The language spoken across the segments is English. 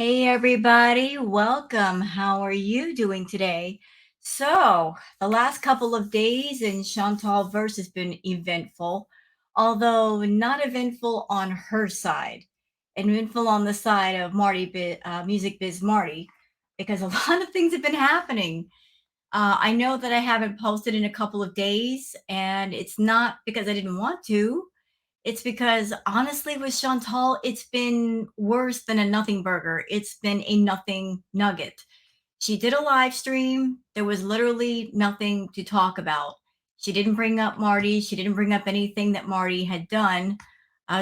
Hey everybody, welcome. How are you doing today? So, the last couple of days in Chantal verse has been eventful, although not eventful on her side, eventful on the side of Music Biz Marty, because a lot of things have been happening. I know that I haven't posted in a couple of days, and it's not because I didn't want to. It's because honestly, with Chantal, it's been worse than a nothing burger. It's been a nothing nugget. She did a live stream. There was literally nothing to talk about. She didn't bring up Marty. She didn't bring up anything that Marty had done.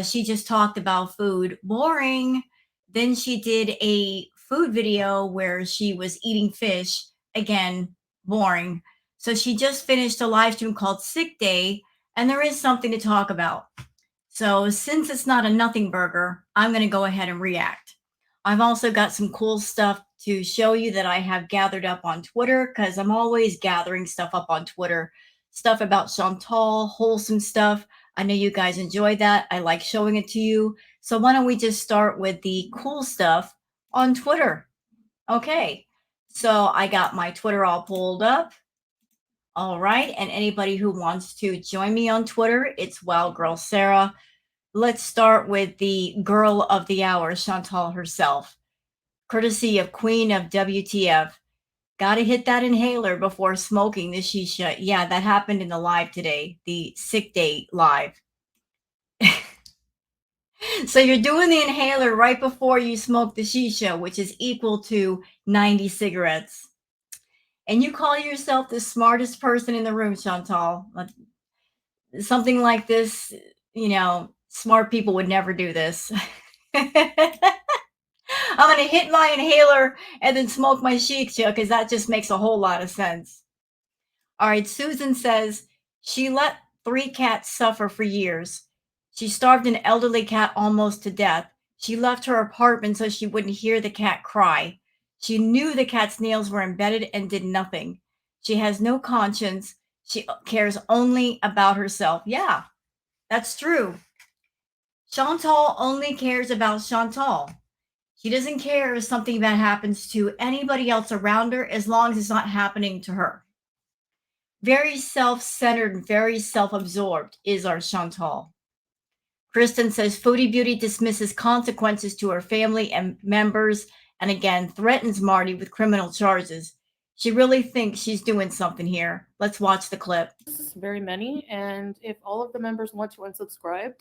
She just talked about food. Boring. Then she did a food video where she was eating fish. Again, boring. So she just finished a live stream called Sick Day, and there is something to talk about. So since it's not a nothing burger, I'm going to go ahead and react. I've also got some cool stuff to show you that I have gathered up on Twitter, because I'm always gathering stuff up on Twitter, stuff about Chantal, wholesome stuff. I know you guys enjoy that. I like showing it to you. So why don't we just start with the cool stuff on Twitter? Okay, so I got my Twitter all pulled up. All right, and anybody who wants to join me on Twitter, it's Wild Girl Sarah. Let's start with the girl of the hour, Chantal herself, courtesy of Queen of WTF. Got to hit that inhaler before smoking the shisha. Yeah, that happened in the live today, the sick day live. So you're doing the inhaler right before you smoke the shisha, which is equal to 90 cigarettes. And you call yourself the smartest person in the room, Chantal. Something like this, smart people would never do this. I'm going to hit my inhaler and then smoke my shisha because that just makes a whole lot of sense. All right, Susan says she let 3 cats suffer for years. She starved an elderly cat almost to death. She left her apartment so she wouldn't hear the cat cry. She knew the cat's nails were embedded and did nothing. She has no conscience. She cares only about herself. Yeah, that's true. Chantal only cares about Chantal. She doesn't care if something bad happens to anybody else around her as long as it's not happening to her. Very self-centered, very self-absorbed is our Chantal. Kristen says Foodie Beauty dismisses consequences to her family and members and again threatens Marty with criminal charges. She really thinks she's doing something here. Let's watch the clip. Very many, and if all of the members want to unsubscribe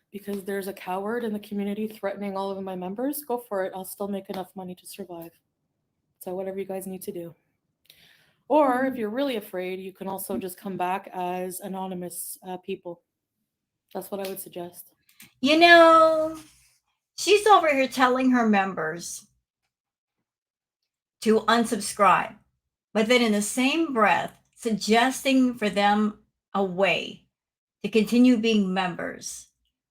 because there's a coward in the community threatening all of my members, go for it. I'll still make enough money to survive. So whatever you guys need to do. Or if you're really afraid, you can also just come back as anonymous people. That's what I would suggest. You know, she's over here telling her members to unsubscribe, but then in the same breath, suggesting for them a way to continue being members,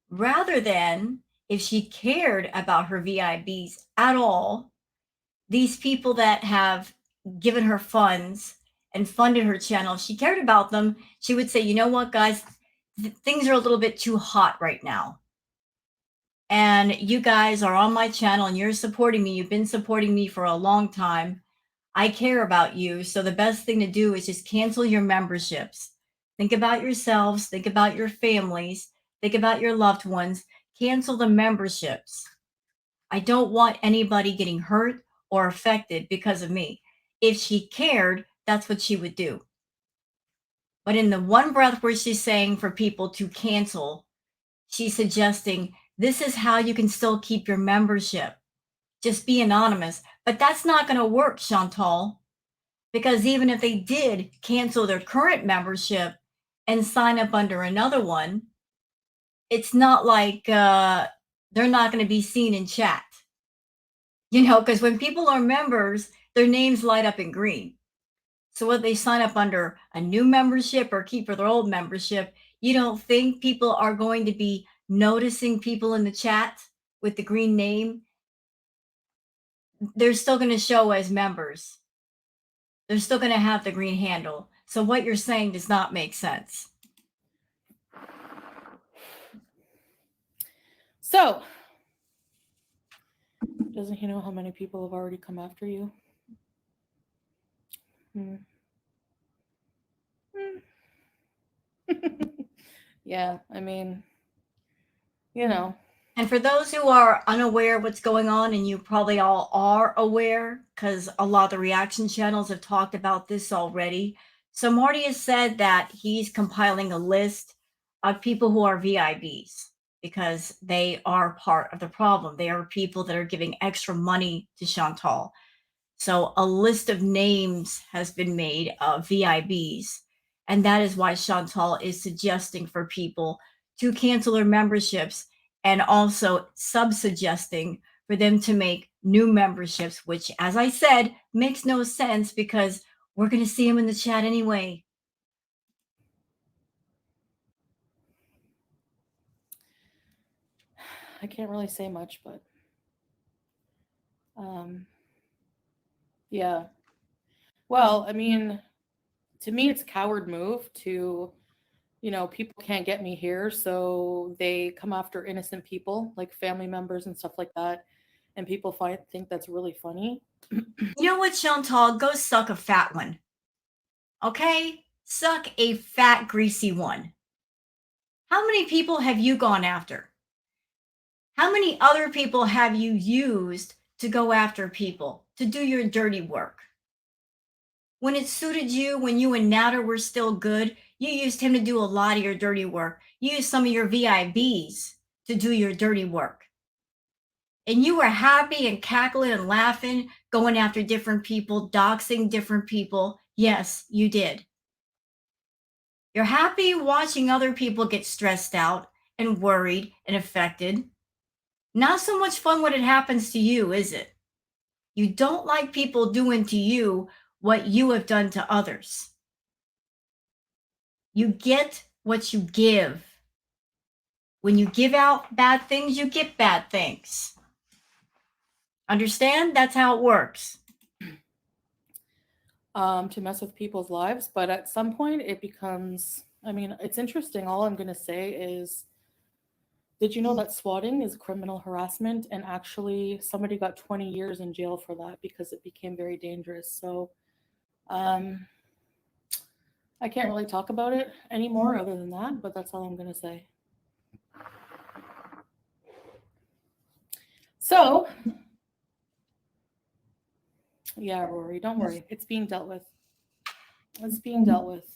rather than, if she cared about her VIBs at all, these people that have given her funds and funded her channel, if she cared about them, she would say, you know what, guys, things are a little bit too hot right now. And you guys are on my channel and you're supporting me. You've been supporting me for a long time. I care about you. So the best thing to do is just cancel your memberships. Think about yourselves. Think about your families. Think about your loved ones. Cancel the memberships. I don't want anybody getting hurt or affected because of me. If she cared, that's what she would do. But in the one breath where she's saying for people to cancel, she's suggesting this is how you can still keep your membership. Just be anonymous. But that's not going to work, Chantal, because even if they did cancel their current membership and sign up under another one, it's not like they're not going to be seen in chat. Because when people are members, their names light up in green. So whether they sign up under a new membership or keep for their old membership, you don't think people are going to be noticing people in the chat with the green name? They're still going to show as members. They're still going to have the green handle. So what you're saying does not make sense. So Doesn't he know how many people have already come after you? Hmm. Yeah, I mean, you know. And for those who are unaware of what's going on, and you probably all are aware because a lot of the reaction channels have talked about this already. So Marty has said that he's compiling a list of people who are VIBs because they are part of the problem. They are people that are giving extra money to Chantal. So a list of names has been made of VIBs. And that is why Chantal is suggesting for people to cancel their memberships and also suggesting for them to make new memberships, which, as I said, makes no sense because we're going to see them in the chat anyway. I can't really say much, but um, yeah. Well, I mean, to me, it's a coward move to, people can't get me here, so they come after innocent people, like family members and stuff like that, and people think that's really funny. You know what, Chantal? Go suck a fat one. Okay? Suck a fat, greasy one. How many people have you gone after? How many other people have you used to go after people, to do your dirty work? When it suited you, when you and Natter were still good, you used him to do a lot of your dirty work. You used some of your VIBs to do your dirty work. And you were happy and cackling and laughing, going after different people, doxing different people. Yes, you did. You're happy watching other people get stressed out and worried and affected. Not so much fun when it happens to you, is it? You don't like people doing to you what you have done to others. You get what you give. When you give out bad things, you get bad things. Understand? That's how it works. To mess with people's lives, but at some point it becomes, I mean, it's interesting. All I'm going to say is, did you know that swatting is criminal harassment? And actually, somebody got 20 years in jail for that because it became very dangerous. So, um, I can't really talk about it anymore other than that, but that's all I'm going to say. So, yeah, Rory, don't worry. It's being dealt with. It's being dealt with.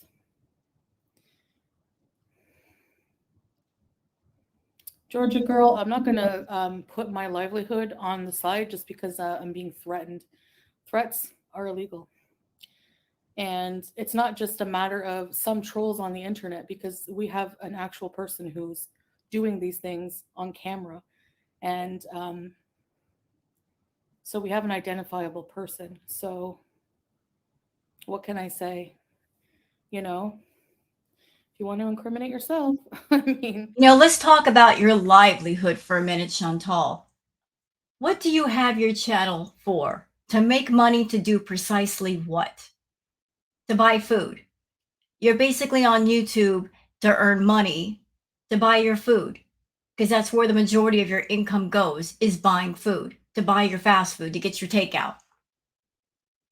Georgia girl, I'm not going to put my livelihood on the side just because I'm being threatened. Threats are illegal. And it's not just a matter of some trolls on the internet, because we have an actual person who's doing these things on camera. And so we have an identifiable person. So what can I say? If you want to incriminate yourself, I mean. Let's talk about your livelihood for a minute, Chantal. What do you have your channel for? To make money to do precisely what? To buy food. You're basically on YouTube to earn money to buy your food because that's where the majority of your income goes, is buying food, to buy your fast food, to get your takeout.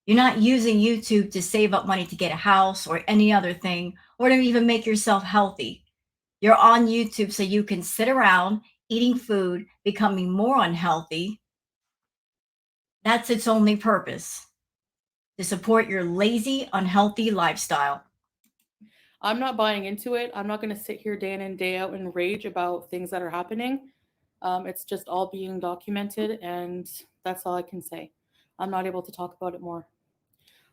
You're not using YouTube to save up money to get a house or any other thing, or to even make yourself healthy. You're on YouTube so you can sit around eating food, becoming more unhealthy. That's its only purpose, to support your lazy, unhealthy lifestyle. I'm not buying into it. I'm not going to sit here day in and day out and rage about things that are happening. It's just all being documented, and that's all I can say. I'm not able to talk about it more.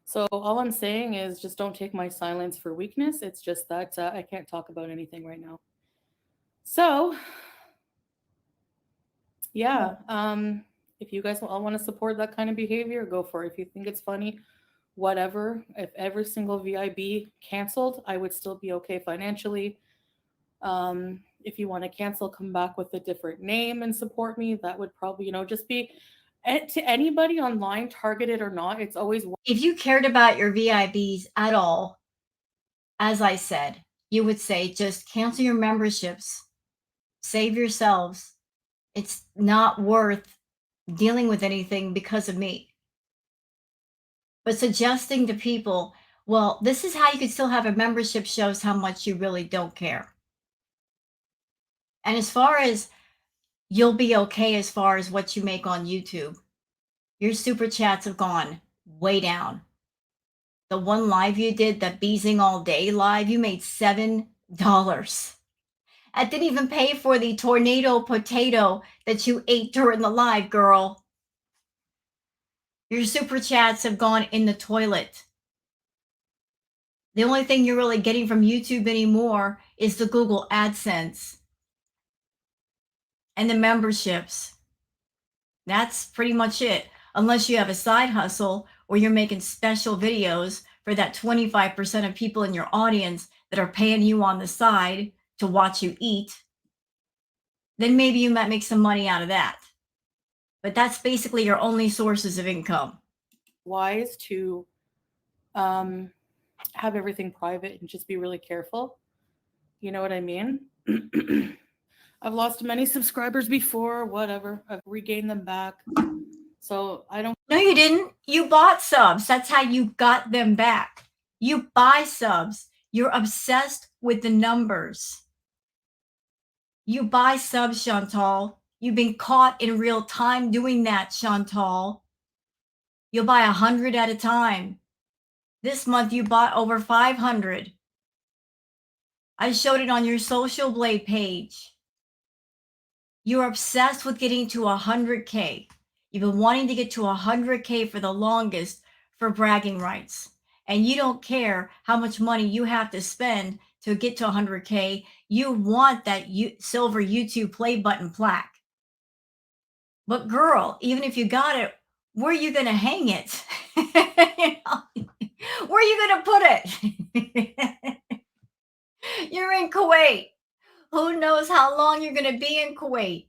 So all I'm saying is, just don't take my silence for weakness. It's just that I can't talk about anything right now. So yeah, if you guys all want to support that kind of behavior, go for it. If you think it's funny, whatever. If every single VIB canceled, I would still be okay financially. If you want to cancel, come back with a different name and support me. That would probably, just be to anybody online, targeted or not. It's always. If you cared about your VIBs at all, as I said, you would say just cancel your memberships, save yourselves. It's not worth dealing with anything because of me. But suggesting to people, well, this is how you could still have a membership shows how much you really don't care. And as far as you'll be okay as far as what you make on YouTube, your super chats have gone way down. The one live you did, the Beezing All Day live, you made $7. I didn't even pay for the tornado potato that you ate during the live, girl. Your super chats have gone in the toilet. The only thing you're really getting from YouTube anymore is the Google AdSense and the memberships. That's pretty much it. Unless you have a side hustle or you're making special videos for that 25% of people in your audience that are paying you on the side to watch you eat, then maybe you might make some money out of that. But that's basically your only sources of income. Wise to have everything private and just be really careful. You know what I mean? I've lost many subscribers before, whatever. I've regained them back. So I don't. No, you didn't. You bought subs. That's how you got them back. You buy subs. You're obsessed with the numbers. You buy subs, Chantal. You've been caught in real time doing that, Chantal. You'll buy 100 at a time. This month you bought over 500. I showed it on your Social Blade page. You're obsessed with getting to 100K. You've been wanting to get to 100K for the longest for bragging rights. And you don't care how much money you have to spend to get to 100K. You want that silver YouTube play button plaque. But girl, even if you got it, where are you going to hang it? Where are you going to put it? You're in Kuwait. Who knows how long you're going to be in Kuwait?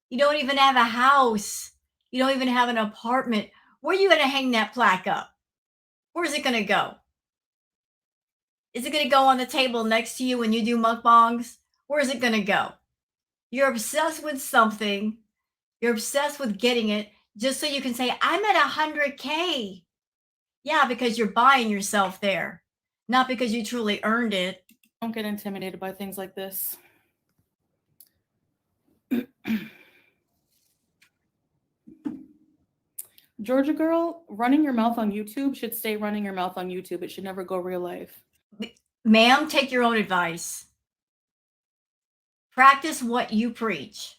You don't even have a house. You don't even have an apartment. Where are you going to hang that plaque up? Where's it going to go? Is it going to go on the table next to you when you do mukbangs? Where's it going to go? You're obsessed with something. You're obsessed with getting it just so you can say, I'm at 100K. Yeah, because you're buying yourself there, not because you truly earned it. Don't get intimidated by things like this. Georgia girl, running your mouth on YouTube should stay running your mouth on YouTube. It should never go real life. Ma'am, take your own advice. Practice what you preach.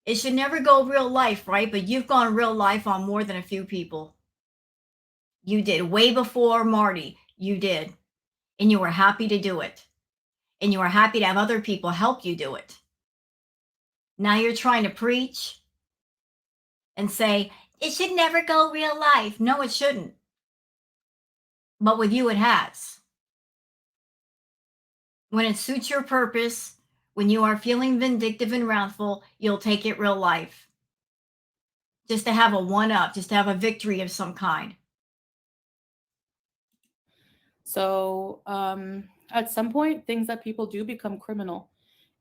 It should never go real life, right? But you've gone real life on more than a few people. You did way before Marty. You did. And you were happy to do it. And you were happy to have other people help you do it. Now you're trying to preach and say, it should never go real life. No, it shouldn't. But with you, it has. When it suits your purpose, when you are feeling vindictive and wrathful, you'll take it real life. Just to have a one-up, just to have a victory of some kind. So at some point, things that people do become criminal.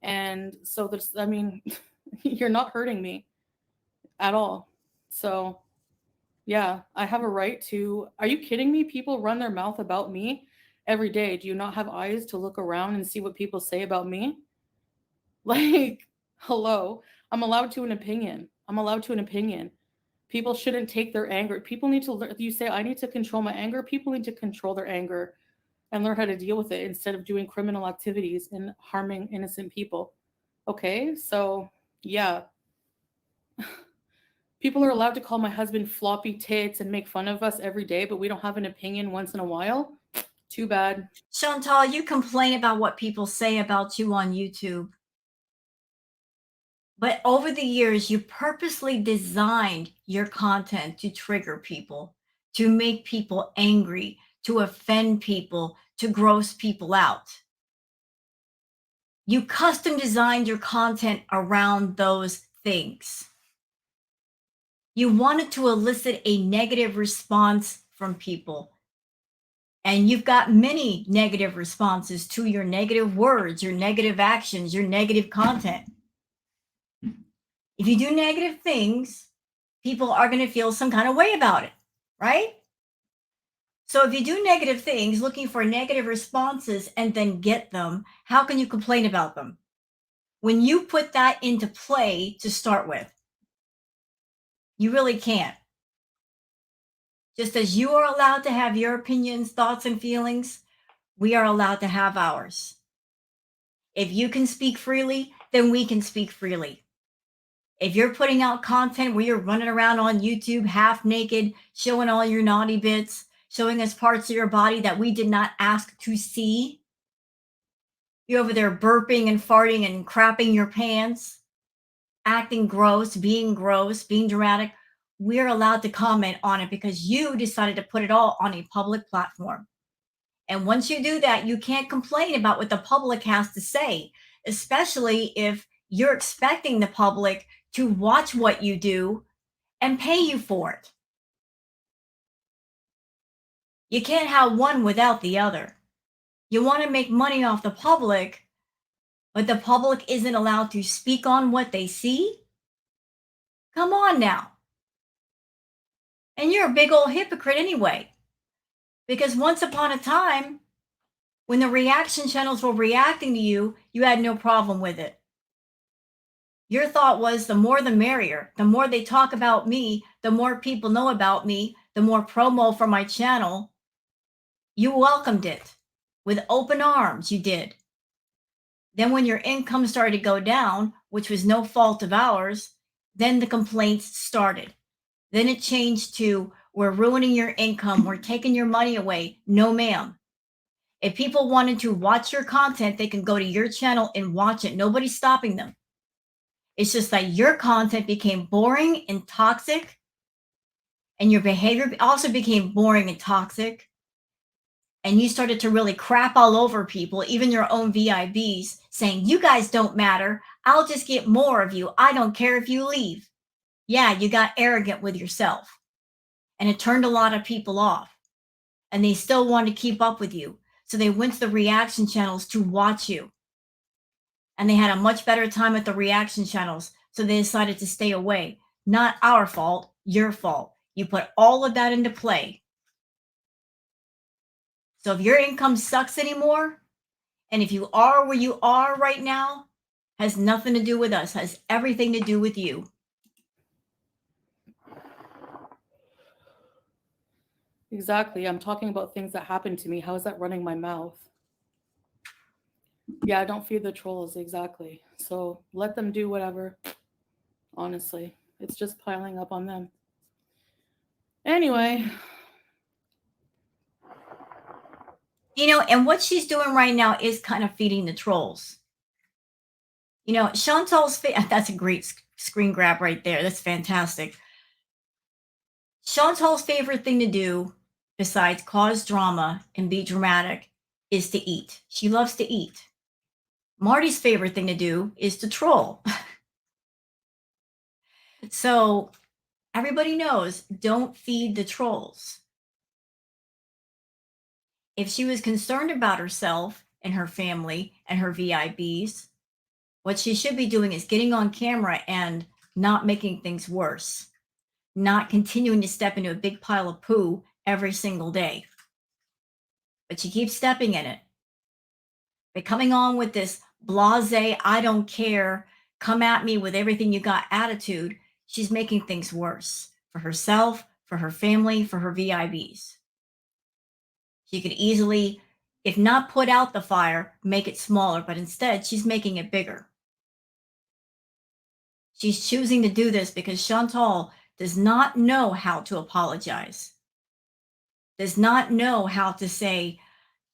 And so there's, I mean, you're not hurting me at all. So yeah, I have a right to. Are you kidding me? People run their mouth about me every day. Do you not have eyes to look around and see what people say about me? Like, hello, I'm allowed to an opinion. I'm allowed to an opinion. People shouldn't take their anger. People need to learn. You say, I need to control my anger. People need to control their anger and learn how to deal with it instead of doing criminal activities and harming innocent people. Okay, so yeah. People are allowed to call my husband floppy tits and make fun of us every day, but we don't have an opinion once in a while. Too bad. Chantal, you complain about what people say about you on YouTube. But over the years, you purposely designed your content to trigger people, to make people angry, to offend people, to gross people out. You custom designed your content around those things. You wanted to elicit a negative response from people. And you've got many negative responses to your negative words, your negative actions, your negative content. If you do negative things, people are going to feel some kind of way about it, right? So if you do negative things looking for negative responses and then get them, how can you complain about them? When you put that into play to start with, you really can't. Just as you are allowed to have your opinions, thoughts, and feelings, we are allowed to have ours. If you can speak freely, then we can speak freely. If you're putting out content where you're running around on YouTube half naked, showing all your naughty bits, showing us parts of your body that we did not ask to see, you're over there burping and farting and crapping your pants, acting gross, being dramatic, we're allowed to comment on it because you decided to put it all on a public platform. And once you do that, you can't complain about what the public has to say, especially if you're expecting the public to watch what you do and pay you for it. You can't have one without the other. You want to make money off the public, but the public isn't allowed to speak on what they see? Come on now. And you're a big old hypocrite anyway. Because once upon a time, when the reaction channels were reacting to you, you had no problem with it. Your thought was the more the merrier. The more they talk about me, the more people know about me, the more promo for my channel. You welcomed it with open arms, you did. Then when your income started to go down, which was no fault of ours, then the complaints started. Then it changed to, we're ruining your income, we're taking your money away. No, ma'am. If people wanted to watch your content, they can go to your channel and watch it. Nobody's stopping them. It's just that your content became boring and toxic, and your behavior also became boring and toxic. And you started to really crap all over people, even your own VIBs, saying, you guys don't matter. I'll just get more of you. I don't care if you leave. Yeah, you got arrogant with yourself. And it turned a lot of people off. And they still wanted to keep up with you. So they went to the reaction channels to watch you. And they had a much better time at the reaction channels. So they decided to stay away. Not our fault, your fault. You put all of that into play. So if your income sucks anymore, and if you are where you are right now, has nothing to do with us, has everything to do with you. Exactly. I'm talking about things that happened to me. How is that running my mouth? Yeah, don't feed the trolls. Exactly. So let them do whatever. Honestly, it's just piling up on them. Anyway. You know, and what she's doing right now is kind of feeding the trolls. You know, Chantal's that's a great screen grab right there. That's fantastic. Chantal's favorite thing to do, besides cause drama and be dramatic, is to eat. She loves to eat. Marty's favorite thing to do is to troll. So everybody knows, don't feed the trolls. If she was concerned about herself and her family and her VIBs, what she should be doing is getting on camera and not making things worse, not continuing to step into a big pile of poo every single day. But she keeps stepping in it. But coming on with this blase, I don't care, come at me with everything you got attitude, she's making things worse for herself, for her family, for her VIBs. She could easily, if not put out the fire, make it smaller, but instead she's making it bigger. She's choosing to do this because Chantal does not know how to apologize, does not know how to say,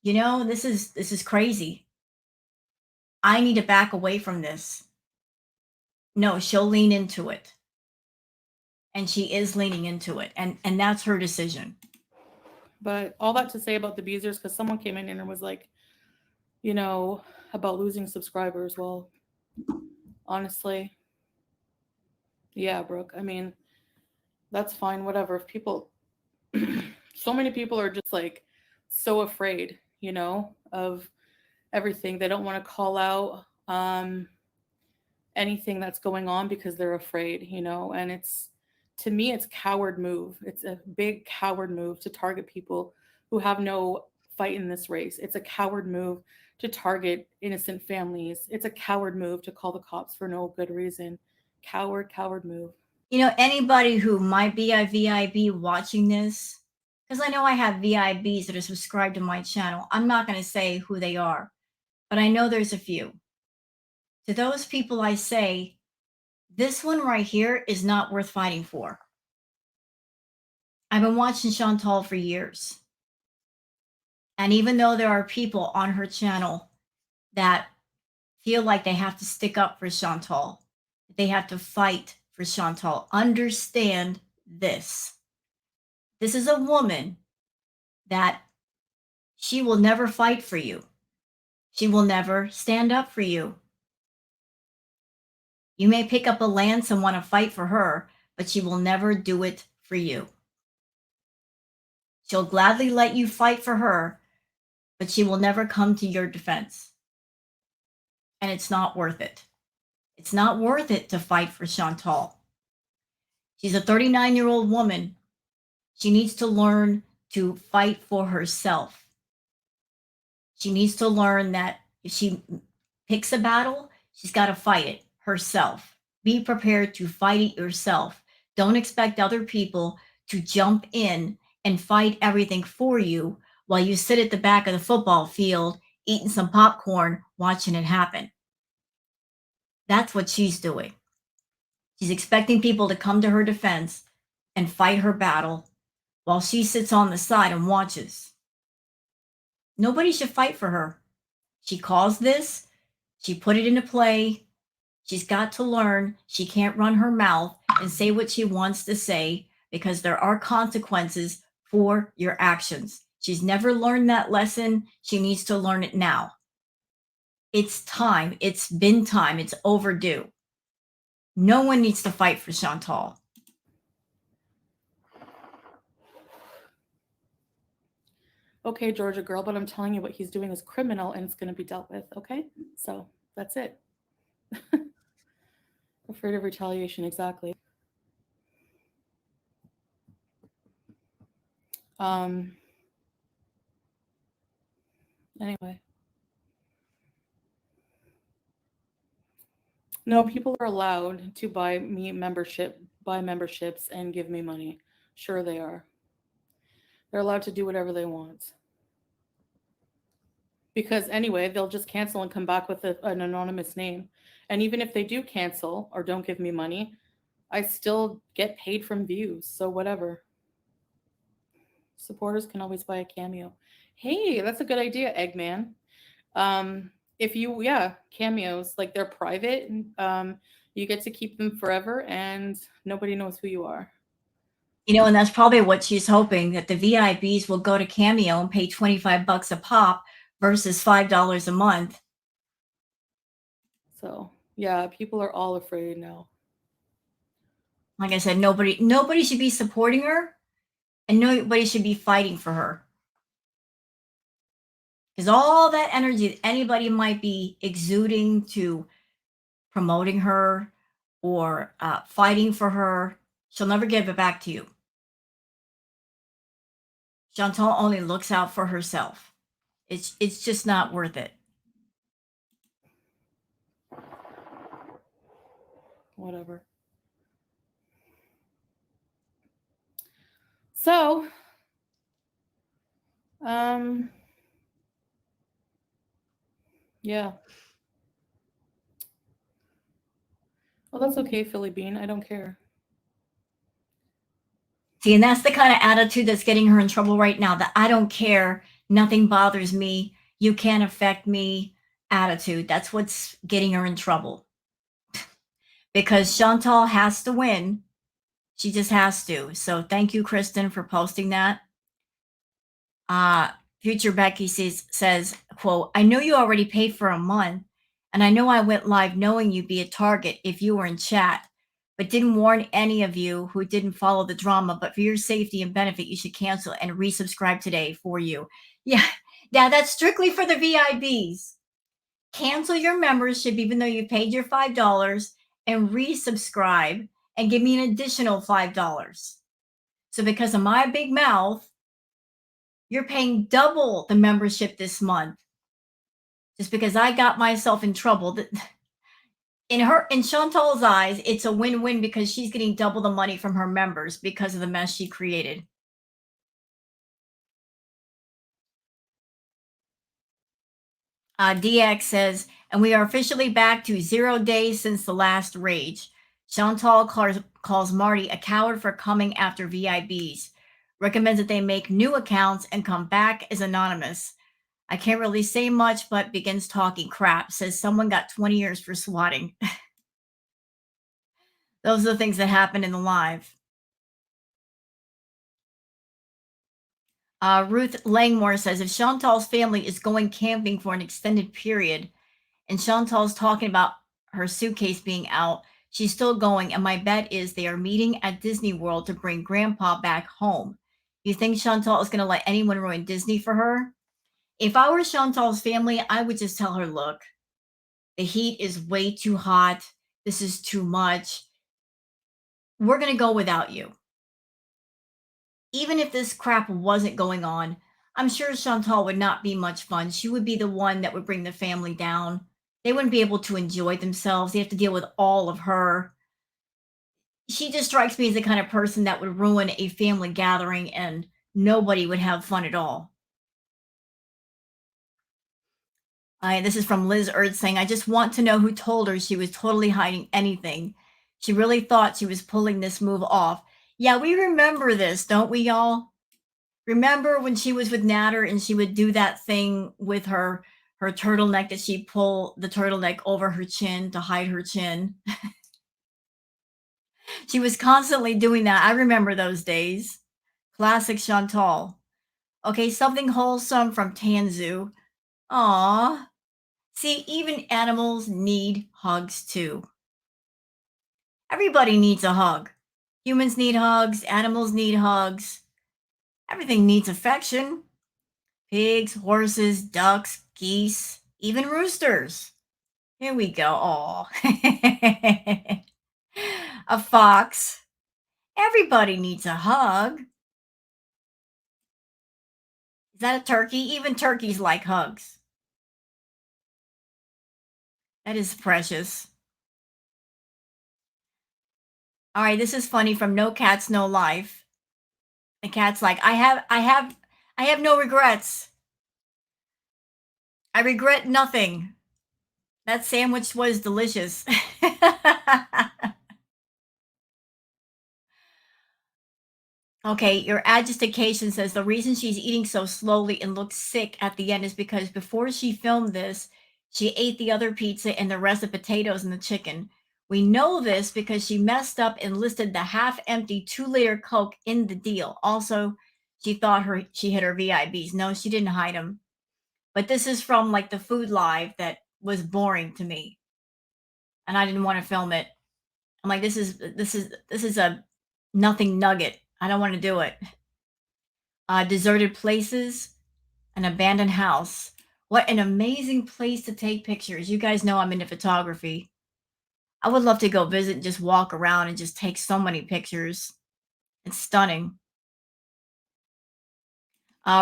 you know, this is crazy. I need to back away from this. No, she'll lean into it. And she is leaning into it. And that's her decision. But all that to say about the Beezers, because someone came in and was like, you know, about losing subscribers. Well, honestly, yeah, Brooke. I mean, that's fine, whatever. If people, so many people are just like so afraid, you know, of everything. They don't want to call out anything that's going on because they're afraid, and to me, it's coward move. It's a big coward move to target people who have no fight in this race. It's a coward move to target innocent families. It's a coward move to call the cops for no good reason. Coward move. Anybody who might be a VIB watching this, because I know I have VIBs that are subscribed to my channel. I'm not going to say who they are, but I know there's a few. To those people, I say, this one right here is not worth fighting for. I've been watching Chantal for years. And even though there are people on her channel that feel like they have to stick up for Chantal, they have to fight for Chantal, understand this. This is a woman that she will never fight for you. She will never stand up for you. You may pick up a lance and want to fight for her, but she will never do it for you. She'll gladly let you fight for her, but she will never come to your defense. And it's not worth it. It's not worth it to fight for Chantal. She's a 39-year-old woman. She needs to learn to fight for herself. She needs to learn that if she picks a battle, she's got to fight it herself. Be prepared to fight it yourself. Don't expect other people to jump in and fight everything for you while you sit at the back of the football field eating some popcorn, watching it happen. That's what she's doing. She's expecting people to come to her defense and fight her battle while she sits on the side and watches. Nobody should fight for her. She caused this. She put it into play. She's got to learn she can't run her mouth and say what she wants to say because there are consequences for your actions. She's never learned that lesson. She needs to learn it now. It's time. It's been time. It's overdue. No one needs to fight for Chantal. Okay, Georgia girl, but I'm telling you what he's doing is criminal and it's going to be dealt with, okay? So that's it. Afraid of retaliation, exactly. Anyway. No, people are allowed to buy memberships and give me money. Sure they are. They're allowed to do whatever they want. Because anyway, they'll just cancel and come back with an anonymous name. And even if they do cancel or don't give me money, I still get paid from views. So whatever. Supporters can always buy a cameo. Hey, that's a good idea, Eggman. Cameos, like they're private. You get to keep them forever and nobody knows who you are. And that's probably what she's hoping, that the VIBs will go to Cameo and pay $25 a pop versus $5 a month. So, yeah, people are all afraid now. Like I said, nobody should be supporting her and nobody should be fighting for her. Because all that energy that anybody might be exuding to promoting her or fighting for her, she'll never give it back to you. Chantal only looks out for herself. It's just not worth it. Whatever. So, yeah. Well, that's okay, Philly Bean. I don't care. See, and that's the kind of attitude that's getting her in trouble right now. That I don't care, nothing bothers me, you can't affect me attitude. That's what's getting her in trouble. Because Chantal has to win. She just has to. So thank you, Kristen, for posting that. Future Becky says, quote, I know you already paid for a month, and I know I went live knowing you'd be a target if you were in chat, but didn't warn any of you who didn't follow the drama. But for your safety and benefit, you should cancel and resubscribe today for you. Yeah, that's strictly for the VIBs. cancel your membership even though you paid your $5 and resubscribe and give me an additional $5. So because of my big mouth, you're paying double the membership this month just because I got myself in trouble. In Chantal's eyes, it's a win-win because she's getting double the money from her members because of the mess she created. DX says, and we are officially back to 0 days since the last rage. Chantal calls Marty a coward for coming after VIBs. Recommends that they make new accounts and come back as anonymous. I can't really say much, but begins talking crap. Says someone got 20 years for swatting. Those are the things that happen in the live. Ruth Langmore says, if Chantal's family is going camping for an extended period and Chantal's talking about her suitcase being out, she's still going. And my bet is they are meeting at Disney World to bring grandpa back home. You think Chantal is going to let anyone ruin Disney for her? If I were Chantal's family, I would just tell her, look, the heat is way too hot. This is too much. We're going to go without you. Even if this crap wasn't going on, I'm sure Chantal would not be much fun. She would be the one that would bring the family down. They wouldn't be able to enjoy themselves. They have to deal with all of her. She just strikes me as the kind of person that would ruin a family gathering and nobody would have fun at all. This is from Liz Erd saying, I just want to know who told her she was totally hiding anything. She really thought she was pulling this move off. Yeah, we remember this, don't we, y'all? Remember when she was with Natter and she would do that thing with her turtleneck that she'd pull the turtleneck over her chin to hide her chin? She was constantly doing that. I remember those days. Classic Chantal. Okay, something wholesome from Tanzu. Aw. See, even animals need hugs too. Everybody needs a hug. Humans need hugs. Animals need hugs. Everything needs affection. Pigs, horses, ducks, geese, even roosters. Here we go. Aw. A fox. Everybody needs a hug. Is that a turkey? Even turkeys like hugs. That is precious. All right, this is funny from No Cats, No Life. The cat's like, I have no regrets. I regret nothing. That sandwich was delicious. Okay, your agitation says the reason she's eating so slowly and looks sick at the end is because before she filmed this, she ate the other pizza and the rest of potatoes and the chicken. We know this because she messed up and listed the half-empty 2-liter Coke in the deal. Also, she thought she hid her VIBs. No, she didn't hide them. But this is from like the food live that was boring to me, and I didn't want to film it. I'm like, this is a nothing nugget. I don't want to do it. Deserted places, an abandoned house. What an amazing place to take pictures. You guys know I'm into photography. I would love to go visit and just walk around and just take so many pictures. It's stunning.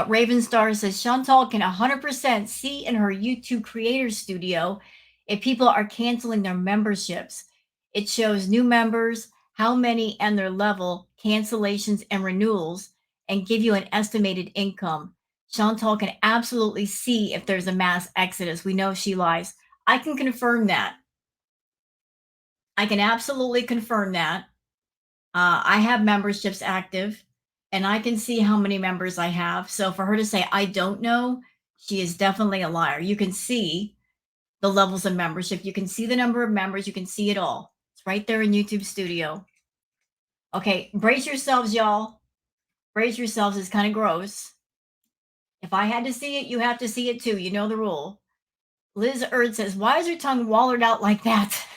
Raven Star says Chantal can 100% see in her YouTube creator studio if people are canceling their memberships. It shows new members, how many, and their level, cancellations and renewals, and give you an estimated income. Chantal can absolutely see if there's a mass exodus. We know she lies. I can confirm that. I can absolutely confirm that. I have memberships active and I can see how many members I have. So for her to say, I don't know, she is definitely a liar. You can see the levels of membership. You can see the number of members. You can see it all. It's right there in YouTube Studio. Okay, brace yourselves, y'all. Brace yourselves. It's kind of gross. If I had to see it, you have to see it too. You know the rule. Liz Erd says, why is your tongue wallered out like that?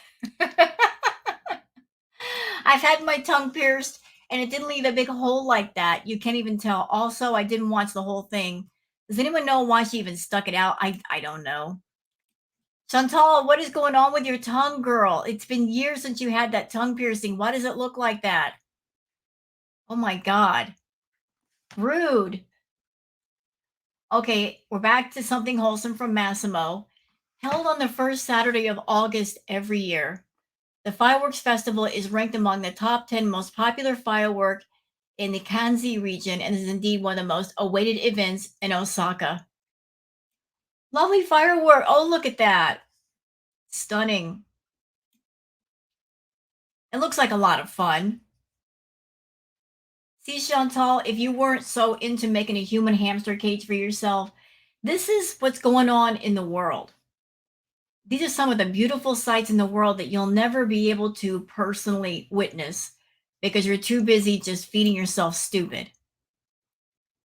I've had my tongue pierced and it didn't leave a big hole like that. You can't even tell. Also, I didn't watch the whole thing. Does anyone know why she even stuck it out? I don't know. Chantal, what is going on with your tongue, girl? It's been years since you had that tongue piercing. Why does it look like that? Oh my God. Rude. Okay, we're back to something wholesome from Massimo. Held on the first Saturday of August every year, the fireworks festival is ranked among the top 10 most popular firework in the Kanzi region and is indeed one of the most awaited events in Osaka. Lovely firework. Oh, look at that. Stunning. It looks like a lot of fun. See, Chantal, if you weren't so into making a human hamster cage for yourself, this is what's going on in the world. These are some of the beautiful sights in the world that you'll never be able to personally witness because you're too busy just feeding yourself stupid.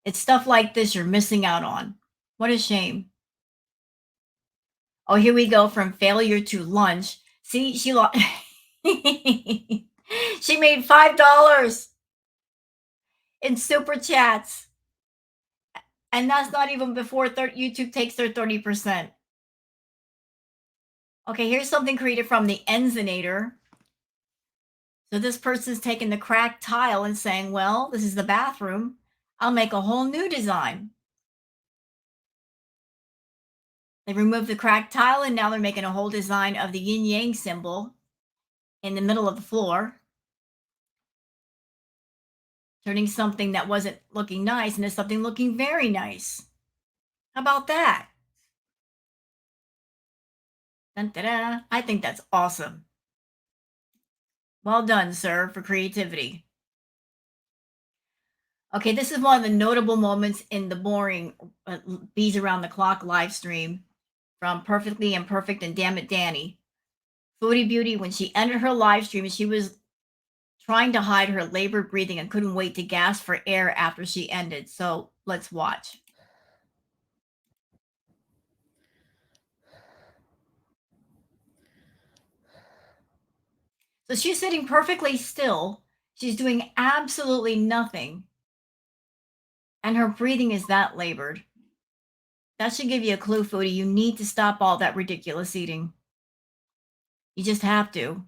It's stuff like this you're missing out on. What a shame. Oh, here we go from failure to lunch. See, she lost. She made $5 in super chats. And that's not even before YouTube takes their 30%. Okay, here's something created from the Enzinator. So this person's taking the cracked tile and saying, well, this is the bathroom. I'll make a whole new design. They removed the cracked tile and now they're making a whole design of the yin yang symbol in the middle of the floor, turning something that wasn't looking nice into something looking very nice. How about that? Dun-da-da. I think that's awesome. Well done, sir, for creativity. Okay, this is one of the notable moments in the boring Bees Around the Clock live stream from Perfectly Imperfect and Damn It Danny. Foodie Beauty, when she ended her live stream, she was trying to hide her labored breathing and couldn't wait to gasp for air after she ended. So let's watch. So she's sitting perfectly still. She's doing absolutely nothing. And her breathing is that labored. That should give you a clue, Foodie. You need to stop all that ridiculous eating. You just have to.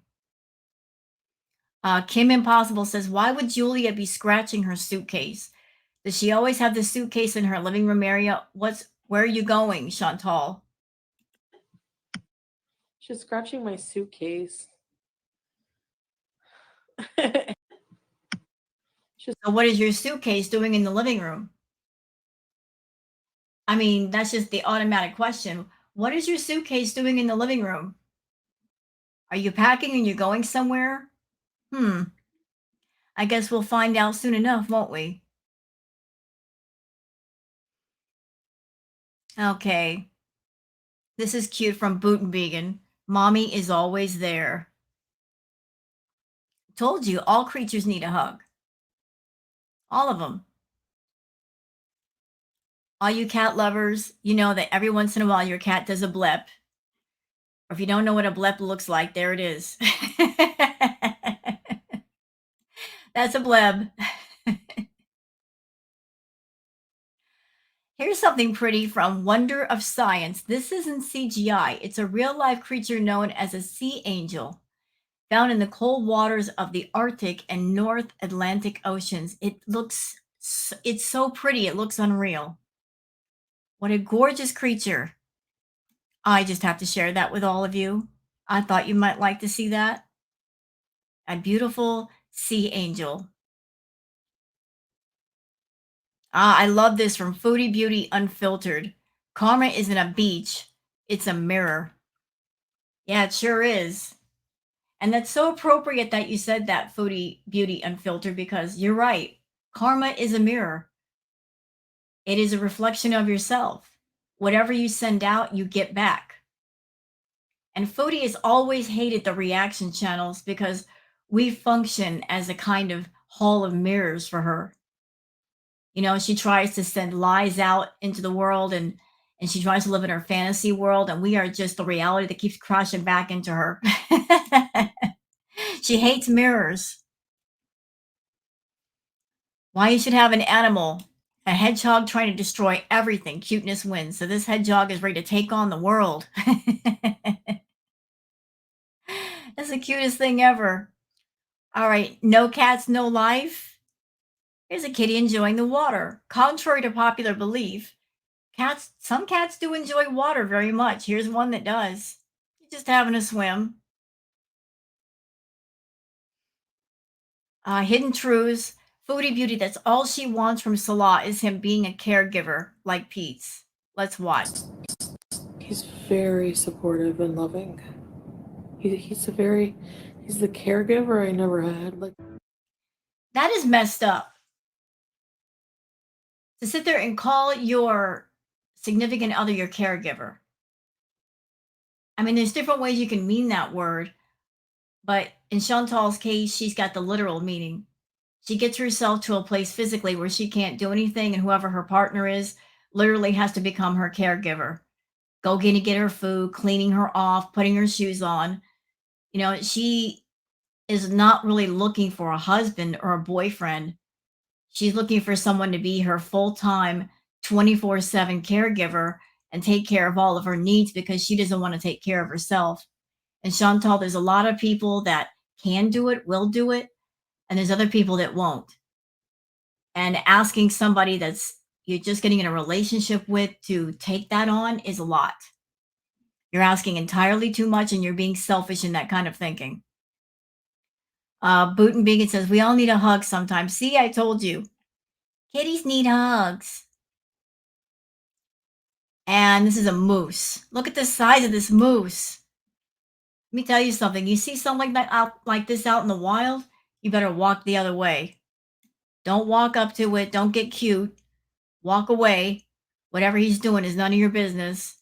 Kim Impossible says, why would Julia be scratching her suitcase? Does she always have the suitcase in her living room area? Where are you going, Chantal? She's scratching my suitcase. So what is your suitcase doing in the living room? I mean, that's just the automatic question. What is your suitcase doing in the living room? Are you packing and you're going somewhere? I guess we'll find out soon enough, won't we? Okay. This is cute from Bootenbegan. Mommy is always there. Told you, all creatures need a hug. All of them. All you cat lovers, you know that every once in a while your cat does a blep. Or if you don't know what a blep looks like, there it is. That's a bleb. Here's something pretty from Wonder of Science. This isn't CGI. It's a real-life creature known as a sea angel, found in the cold waters of the Arctic and North Atlantic Oceans. It's so pretty, it looks unreal. What a gorgeous creature. I just have to share that with all of you. I thought you might like to see that. A beautiful sea angel. I love this from Foodie Beauty Unfiltered. Karma isn't a beach, it's a mirror. Yeah, it sure is. And that's so appropriate that you said that, Foodie Beauty Unfiltered, because you're right. Karma is a mirror. It is a reflection of yourself. Whatever you send out, you get back. And Foodie has always hated the reaction channels because we function as a kind of hall of mirrors for her. You know, she tries to send lies out into the world and she tries to live in her fantasy world, and we are just the reality that keeps crashing back into her. She hates mirrors. Why you should have an animal A hedgehog trying to destroy everything. Cuteness wins. So this hedgehog is ready to take on the world. That's the cutest thing ever. All right, no cats, no life. Here's a kitty enjoying the water. Contrary to popular belief, some cats do enjoy water very much. Here's one that does. Just having a swim. Hidden truths. Foodie beauty, that's all she wants from Salah is him being a caregiver like Pete's. Let's watch. He's very supportive and loving. He's the caregiver I never had. Like, That is messed up. To sit there and call your significant other your caregiver. I mean, there's different ways you can mean that word, but in Chantal's case, she's got the literal meaning. She gets herself to a place physically where she can't do anything, and whoever her partner is literally has to become her caregiver. Go get her food, cleaning her off, putting her shoes on. You know, she is not really looking for a husband or a boyfriend. She's looking for someone to be her full-time 24/7 caregiver and take care of all of her needs because she doesn't want to take care of herself. And Chantal, there's a lot of people that can do it, will do it, and there's other people that won't. And asking somebody that's you're just getting in a relationship with to take that on is a lot. You're asking entirely too much and you're being selfish in that kind of thinking. Boot and Bigot says, we all need a hug sometimes. See, I told you. Kitties need hugs. And this is a moose. Look at the size of this moose. Let me tell you something. You see something like this out in the wild, you better walk the other way. Don't walk up to it. Don't get cute. Walk away. Whatever he's doing is none of your business.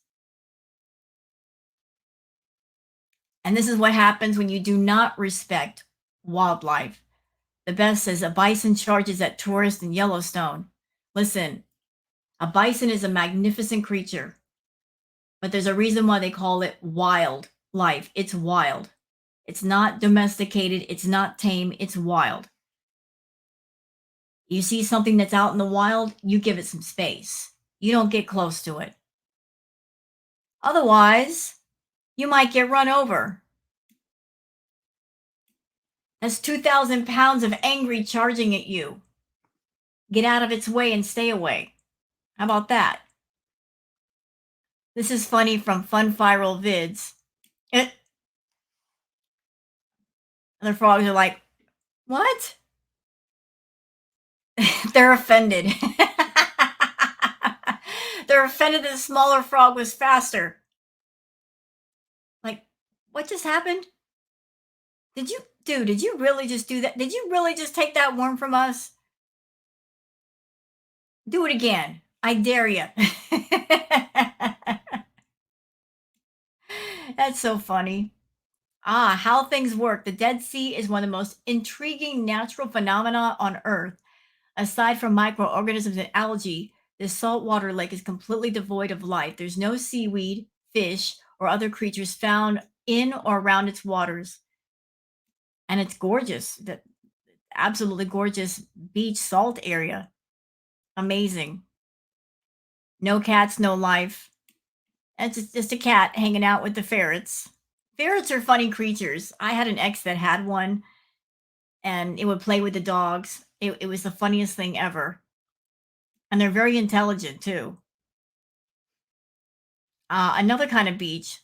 And this is what happens when you do not respect wildlife. The best says a bison charges at tourists in Yellowstone. Listen, a bison is a magnificent creature, but there's a reason why they call it wild life. It's wild. It's not domesticated. It's not tame. It's wild. You see something that's out in the wild, you give it some space. You don't get close to it. Otherwise, you might get run over. That's 2,000 pounds of angry charging at you. Get out of its way and stay away. How about that? This is funny from Fun Viral Vids. And the frogs are like, what? They're offended. They're offended that the smaller frog was faster. Like, what just happened? Did you really just do that? Did you really just take that worm from us? Do it again. I dare you. That's so funny. How things work. The Dead Sea is one of the most intriguing natural phenomena on Earth. Aside from microorganisms and algae, this saltwater lake is completely devoid of life. There's no seaweed, fish, or other creatures found in or around its waters. And it's gorgeous. The absolutely gorgeous beach salt area. Amazing. No cats, no life. And it's just a cat hanging out with the ferrets. Ferrets are funny creatures. I had an ex that had one, and it would play with the dogs. It was the funniest thing ever. And they're very intelligent, too. Another kind of beach.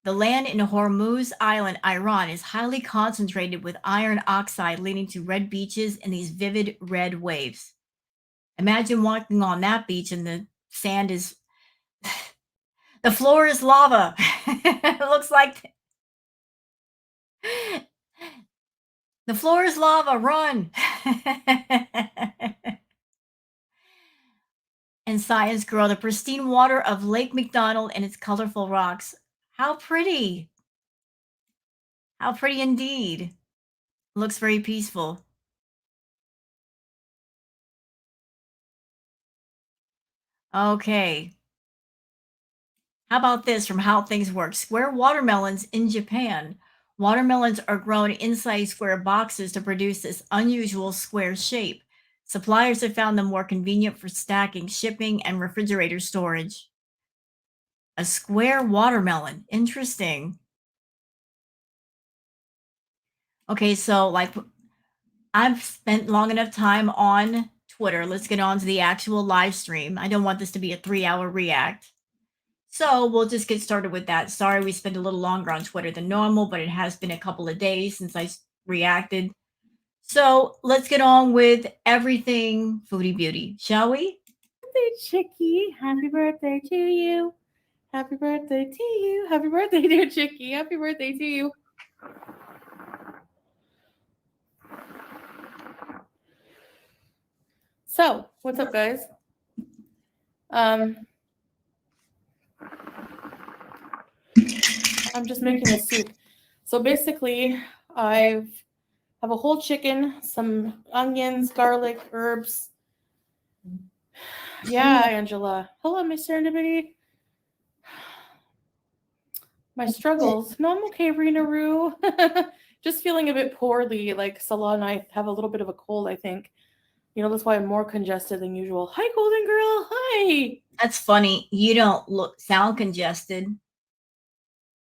The land in Hormuz Island, Iran, is highly concentrated with iron oxide, leading to red beaches and these vivid red waves. Imagine walking on that beach and the sand is the floor is lava. It looks like the floor is lava. Run. And science girl, the pristine water of Lake McDonald and its colorful rocks. How pretty. How pretty indeed. Looks very peaceful. Okay. How about this from How Things Work? Square watermelons in Japan. Watermelons are grown inside square boxes to produce this unusual square shape. Suppliers have found them more convenient for stacking, shipping, and refrigerator storage. A square watermelon. Interesting. Okay, so like I've spent long enough time on Twitter. Let's get on to the actual live stream. I don't want this to be a 3-hour react. So we'll just get started with that. Sorry we spent a little longer on Twitter than normal, but it has been a couple of days since I reacted. So let's get on with everything Foodie Beauty, shall we? Birthday, Chicky. Happy birthday to you. Happy birthday to you. Happy birthday, dear Chicky. Happy birthday to you. So, what's up, guys? I'm just making a soup. So basically, I have a whole chicken, some onions, garlic, herbs. Yeah, Angela. Hello, Miss Serendipity. My struggles. No, I'm okay, Rena Roo. Just feeling a bit poorly. Like Salah and I have a little bit of a cold, I think. You know, that's why I'm more congested than usual. Hi, Golden Girl. Hi. That's funny. You don't sound congested,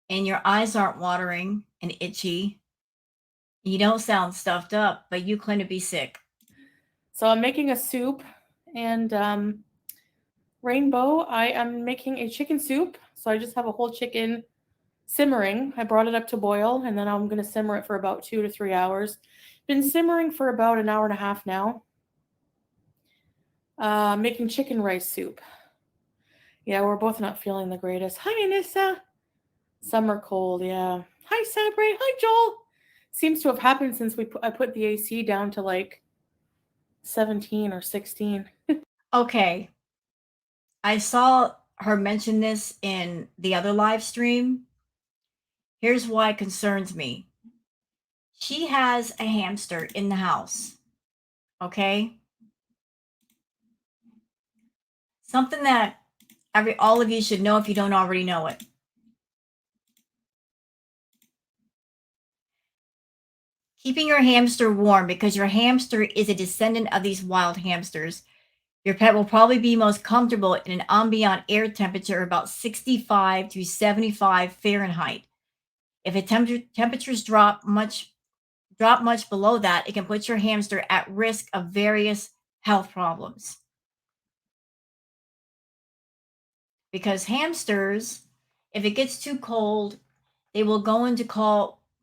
and your eyes aren't watering and itchy. You don't sound stuffed up, but you claim to be sick. So I'm making a soup, and Rainbow, I am making a chicken soup. So I just have a whole chicken simmering. I brought it up to boil, and then I'm going to simmer it for about 2 to 3 hours. Been simmering for about an hour and a half now. Making chicken rice soup. Yeah, we're both not feeling the greatest. Hi, Anissa. Summer cold, yeah. Hi, Sabre. Hi, Joel. Seems to have happened since I put the AC down to like 17 or 16. Okay. I saw her mention this in the other live stream. Here's why it concerns me. She has a hamster in the house. Okay? Something that all of you should know if you don't already know it. Keeping your hamster warm, because your hamster is a descendant of these wild hamsters. Your pet will probably be most comfortable in an ambient air temperature about 65 to 75 Fahrenheit. If temperatures drop much below that, it can put your hamster at risk of various health problems. Because hamsters, if it gets too cold, they will go into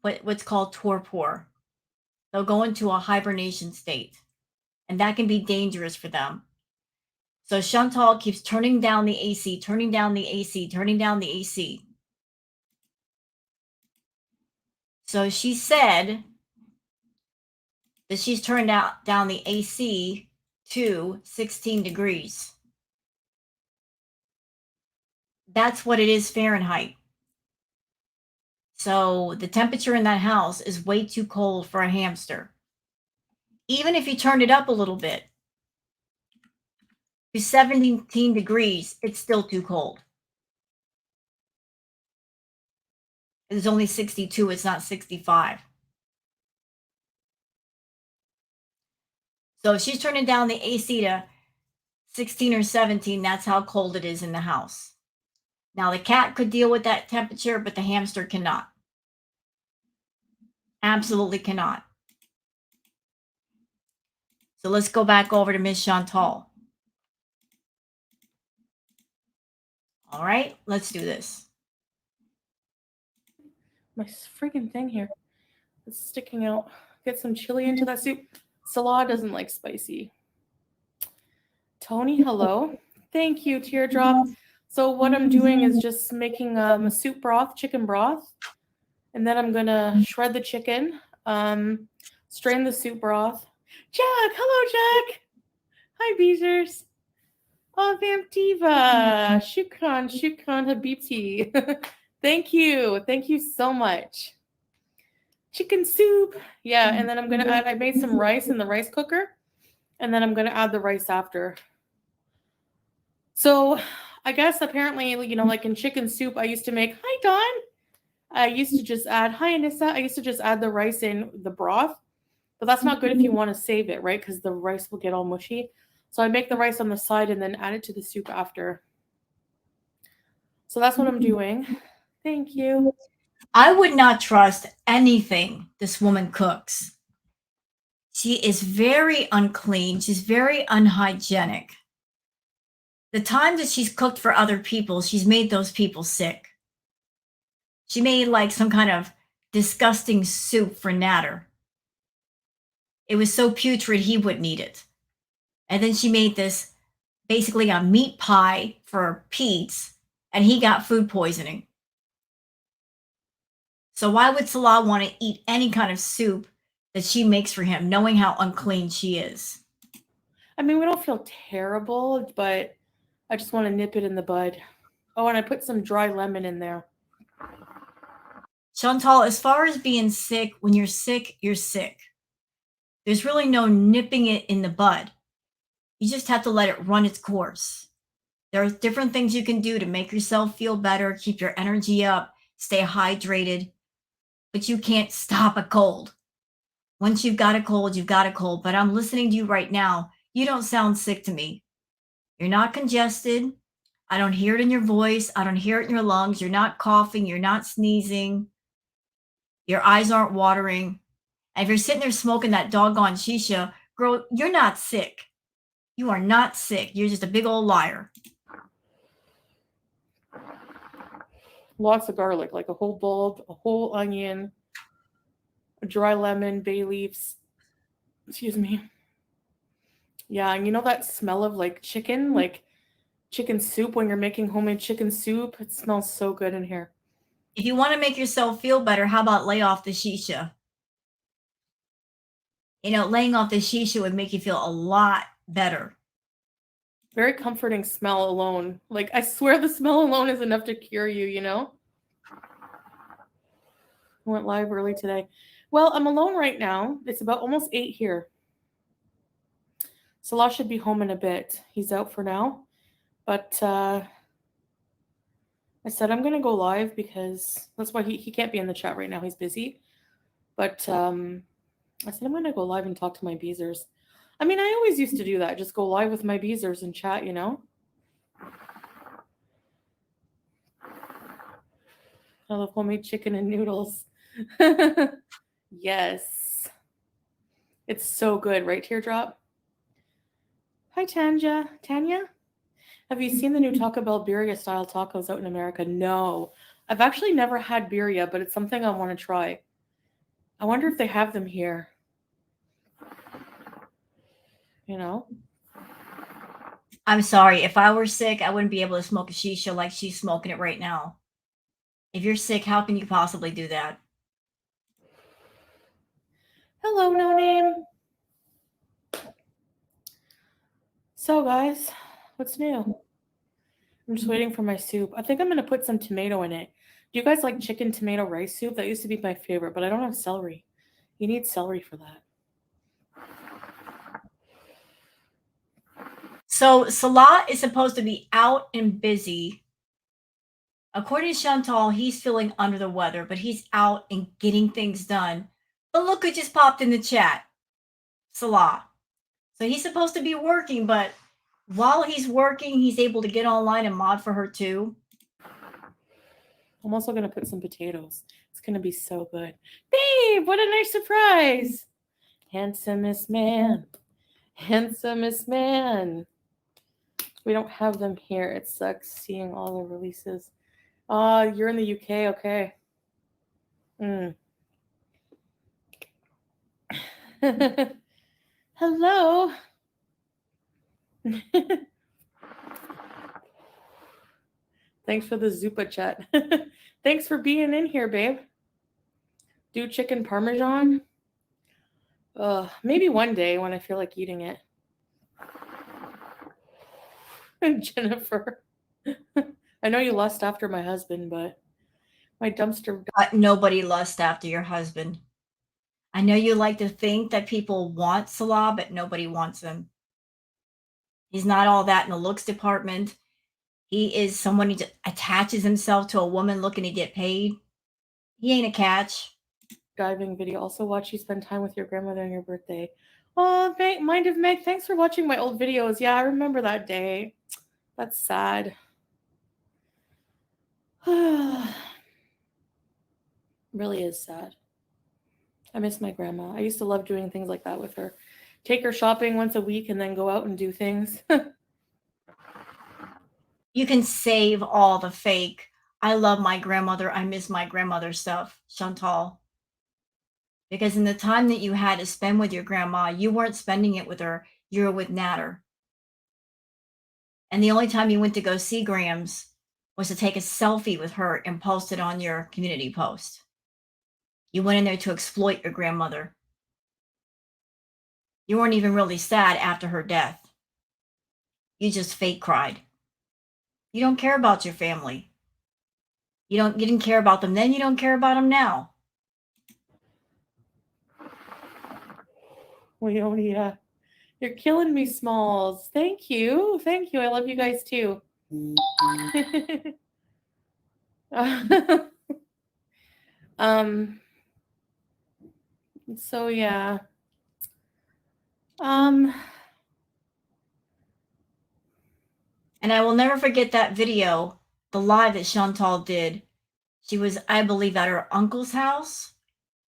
what's called torpor. They'll go into a hibernation state, and that can be dangerous for them. So Chantal keeps turning down the AC, turning down the AC, turning down the AC. So she said that she's turned down the AC to 16 degrees. That's what it is Fahrenheit. So the temperature in that house is way too cold for a hamster. Even if you turned it up a little bit to 17 degrees, it's still too cold. It's only 62, it's not 65. So if she's turning down the AC to 16 or 17, that's how cold it is in the house. Now, the cat could deal with that temperature, but the hamster cannot. Absolutely cannot. So let's go back over to Miss Chantal. All right, let's do this. My freaking thing here is sticking out. Get some chili into that soup. Salah doesn't like spicy. Tony, hello. Thank you, Teardrop. So what I'm doing is just making a soup broth, chicken broth. And then I'm going to shred the chicken, strain the soup broth. Jack, hello, Jack. Hi, Beezers. Oh, Vamp Diva. Shukran, Habibti. Thank you. Thank you so much. Chicken soup. Yeah, and then I'm going to add, I made some rice in the rice cooker. And then I'm going to add the rice after. So I guess apparently, you know, like in chicken soup, I used to make, hi, Dawn. I used to just add, hi, Anissa. I used to just add the rice in the broth. But that's not good if you want to save it, right? Because the rice will get all mushy. So I make the rice on the side and then add it to the soup after. So that's what I'm doing. Thank you. I would not trust anything this woman cooks. She is very unclean. She's very unhygienic. The time that she's cooked for other people, she's made those people sick. She made like some kind of disgusting soup for Natter. It was so putrid he wouldn't eat it. And then she made this basically a meat pie for Pete's, and he got food poisoning. So why would Salah want to eat any kind of soup that she makes for him, knowing how unclean she is? I mean, we don't feel terrible, but I just want to nip it in the bud. Oh, and I put some dry lemon in there. Chantal, as far as being sick, when you're sick, you're sick. There's really no nipping it in the bud. You just have to let it run its course. There are different things you can do to make yourself feel better, keep your energy up, stay hydrated, but you can't stop a cold. Once you've got a cold, you've got a cold. But I'm listening to you right now. You don't sound sick to me. You're not congested. I don't hear it in your voice. I don't hear it in your lungs. You're not coughing. You're not sneezing. Your eyes aren't watering. And if you're sitting there smoking that doggone shisha, girl, you're not sick. You are not sick. You're just a big old liar. Lots of garlic, like a whole bulb, a whole onion, a dry lemon, bay leaves. Excuse me. Yeah, and you know that smell of like chicken soup when you're making homemade chicken soup? It smells so good in here. If you want to make yourself feel better, how about lay off the shisha? Laying off the shisha would make you feel a lot better. Very comforting smell alone. Like, I swear the smell alone is enough to cure you, you know? I went live early today. Well, I'm alone right now. It's about almost 8 here. Salah should be home in a bit. He's out for now. But I said I'm going to go live because that's why he can't be in the chat right now. He's busy. But I said I'm going to go live and talk to my beezers. I mean, I always used to do that. Just go live with my beezers and chat, you know? I love homemade chicken and noodles. Yes. It's so good, right, Teardrop? Hi, Tanya. Have you seen the new Taco Bell birria style tacos out in America? No. I've actually never had birria, but it's something I want to try. I wonder if they have them here. You know? I'm sorry. If I were sick, I wouldn't be able to smoke a shisha like she's smoking it right now. If you're sick, how can you possibly do that? Hello, no name. So, guys, what's new? I'm just waiting for my soup. I think I'm going to put some tomato in it. Do you guys like chicken tomato rice soup? That used to be my favorite, but I don't have celery. You need celery for that. So Salah is supposed to be out and busy. According to Chantal, he's feeling under the weather, but he's out and getting things done. But look who just popped in the chat. Salah. So he's supposed to be working, but while he's working, he's able to get online and mod for her too. I'm also going to put some potatoes. It's going to be so good. Babe, what a nice surprise. Handsomest man. Handsomest man. We don't have them here. It sucks seeing all the releases. You're in the UK. Okay. Hello. Thanks for the Zupa chat. Thanks for being in here, babe. Do chicken parmesan? Maybe one day when I feel like eating it. Jennifer. I know you lust after my husband, but my dumpster. Nobody lusts after your husband. I know you like to think that people want Salah, but nobody wants him. He's not all that in the looks department. He is someone who attaches himself to a woman looking to get paid. He ain't a catch. diving video. Also watch you spend time with your grandmother on your birthday. Oh, Mind of Meg, thanks for watching my old videos. Yeah, I remember that day. That's sad. Really is sad. I miss my grandma. I used to love doing things like that with her. Take her shopping once a week and then go out and do things. You can save all the fake, I love my grandmother, I miss my grandmother stuff, Chantal. Because in the time that you had to spend with your grandma, you weren't spending it with her, you were with Natter. And the only time you went to go see Grams was to take a selfie with her and post it on your community post. You went in there to exploit your grandmother. You weren't even really sad after her death. You just fake cried. You don't care about your family. You didn't care about them then, you don't care about them now. Leonia, you're killing me, Smalls. Thank you. Thank you. I love you guys too. So yeah. And I will never forget that video, the live that Chantal did. She was, I believe, at her uncle's house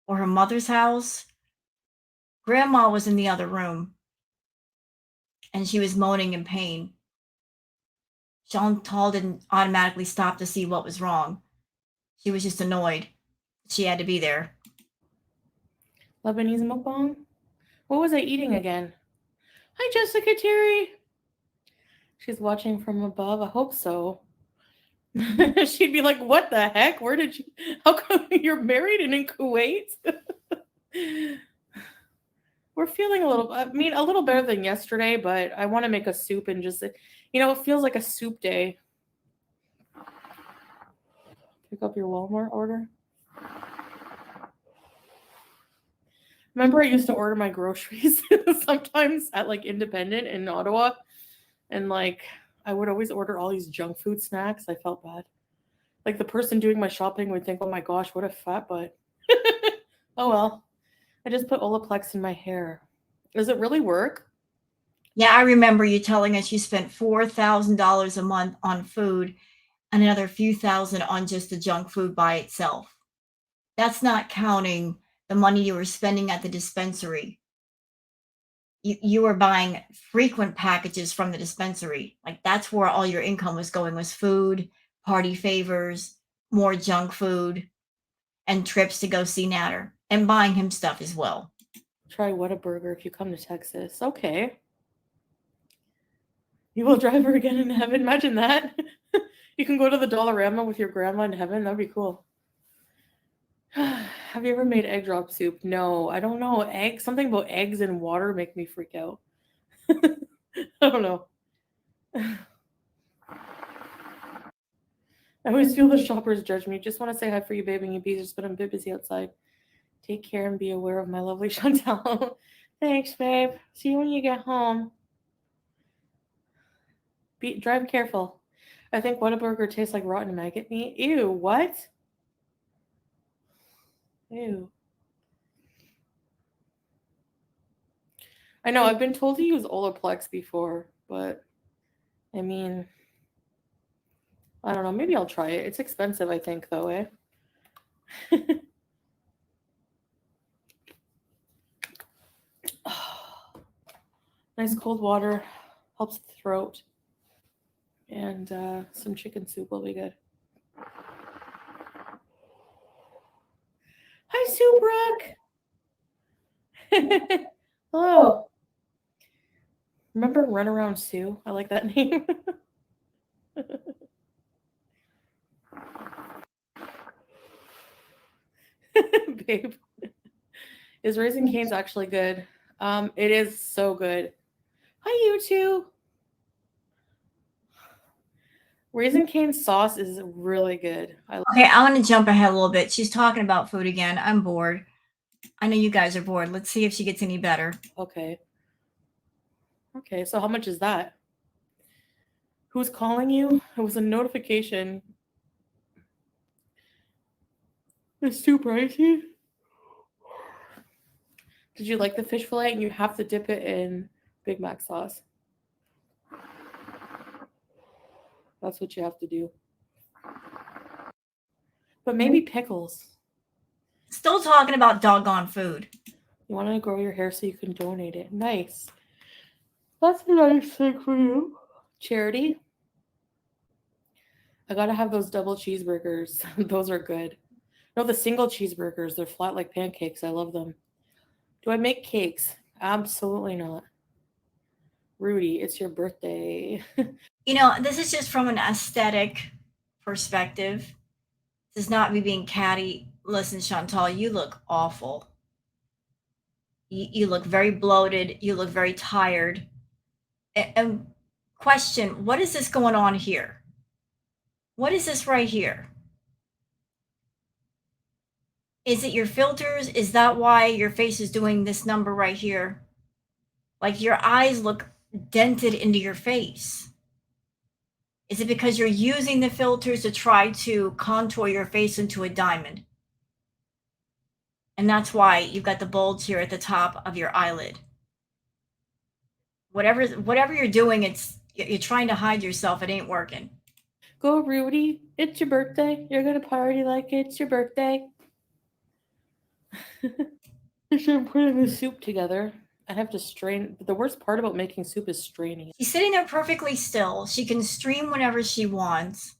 or her mother's house. Grandma was in the other room and she was moaning in pain. Chantal didn't automatically stop to see what was wrong. She was just annoyed. She had to be there. Lebanese mukbang? What was I eating again? Hi, Jessica Terry. She's watching from above. I hope so. She'd be like, what the heck? Where did you... How come you're married and in Kuwait? We're feeling a little better than yesterday, but I want to make a soup and just, it feels like a soup day. Pick up your Walmart order. Remember, I used to order my groceries sometimes at like Independent in Ottawa, and like I would always order all these junk food snacks. I felt bad. Like the person doing my shopping would think, "Oh my gosh, what a fat butt." Oh well. I just put Olaplex in my hair. Does it really work? Yeah, I remember you telling us you spent $4,000 a month on food and another few thousand on just the junk food by itself. That's not counting the money you were spending at the dispensary. You were buying frequent packages from the dispensary. Like that's where all your income was going, was food, party favors, more junk food, and trips to go see Natter and buying him stuff as well. Try Whataburger if you come to Texas. Okay. You will drive her again in heaven. Imagine that. You can go to the Dollarama with your grandma in heaven. That'd be cool. Have you ever made egg drop soup? No, I don't know. Something about eggs and water make me freak out. I don't know. I always feel the shoppers judge me. Just want to say hi for you, babe, and you bees, but I'm a bit busy outside. Take care and be aware of my lovely Chantal. Thanks, babe. See you when you get home. Drive careful. I think Whataburger tastes like rotten maggot meat. Ew, what? Ew. I know, I've been told to use Olaplex before, but I mean, I don't know. Maybe I'll try it. It's expensive, I think, though, eh? Nice cold water helps the throat. And some chicken soup will be good. Hi, Sue Brooke. Hello. Remember Runaround Sue? I like that name. Babe. Is Raising Cane's actually good? It is so good. Hi, you two. Raising Cane sauce is really good. Okay, I want to jump ahead a little bit. She's talking about food again. I'm bored. I know you guys are bored. Let's see if she gets any better. Okay. Okay, so how much is that? Who's calling you? It was a notification. It's too pricey. Did you like the fish fillet? And you have to dip it in Big Mac sauce. That's what you have to do. But maybe pickles. Still talking about doggone food. You want to grow your hair so you can donate it. Nice. That's a nice thing for you. Charity. I gotta have those double cheeseburgers. Those are good. No, the single cheeseburgers. They're flat like pancakes. I love them. Do I make cakes? Absolutely not. Rudy, it's your birthday. This is just from an aesthetic perspective. This is not me being catty. Listen, Chantal, you look awful. You look very bloated. You look very tired. And question, what is this going on here? What is this right here? Is it your filters? Is that why your face is doing this number right here? Like your eyes look dented into your face. Is it because you're using the filters to try to contour your face into a diamond? And that's why you've got the bulge here at the top of your eyelid. Whatever you're doing, you're trying to hide yourself. It ain't working. Go, Rudy. It's your birthday. You're gonna party like it's your birthday. I'm putting the soup together. I have to strain. The worst part about making soup is straining it. She's sitting there perfectly still. She can stream whenever she wants.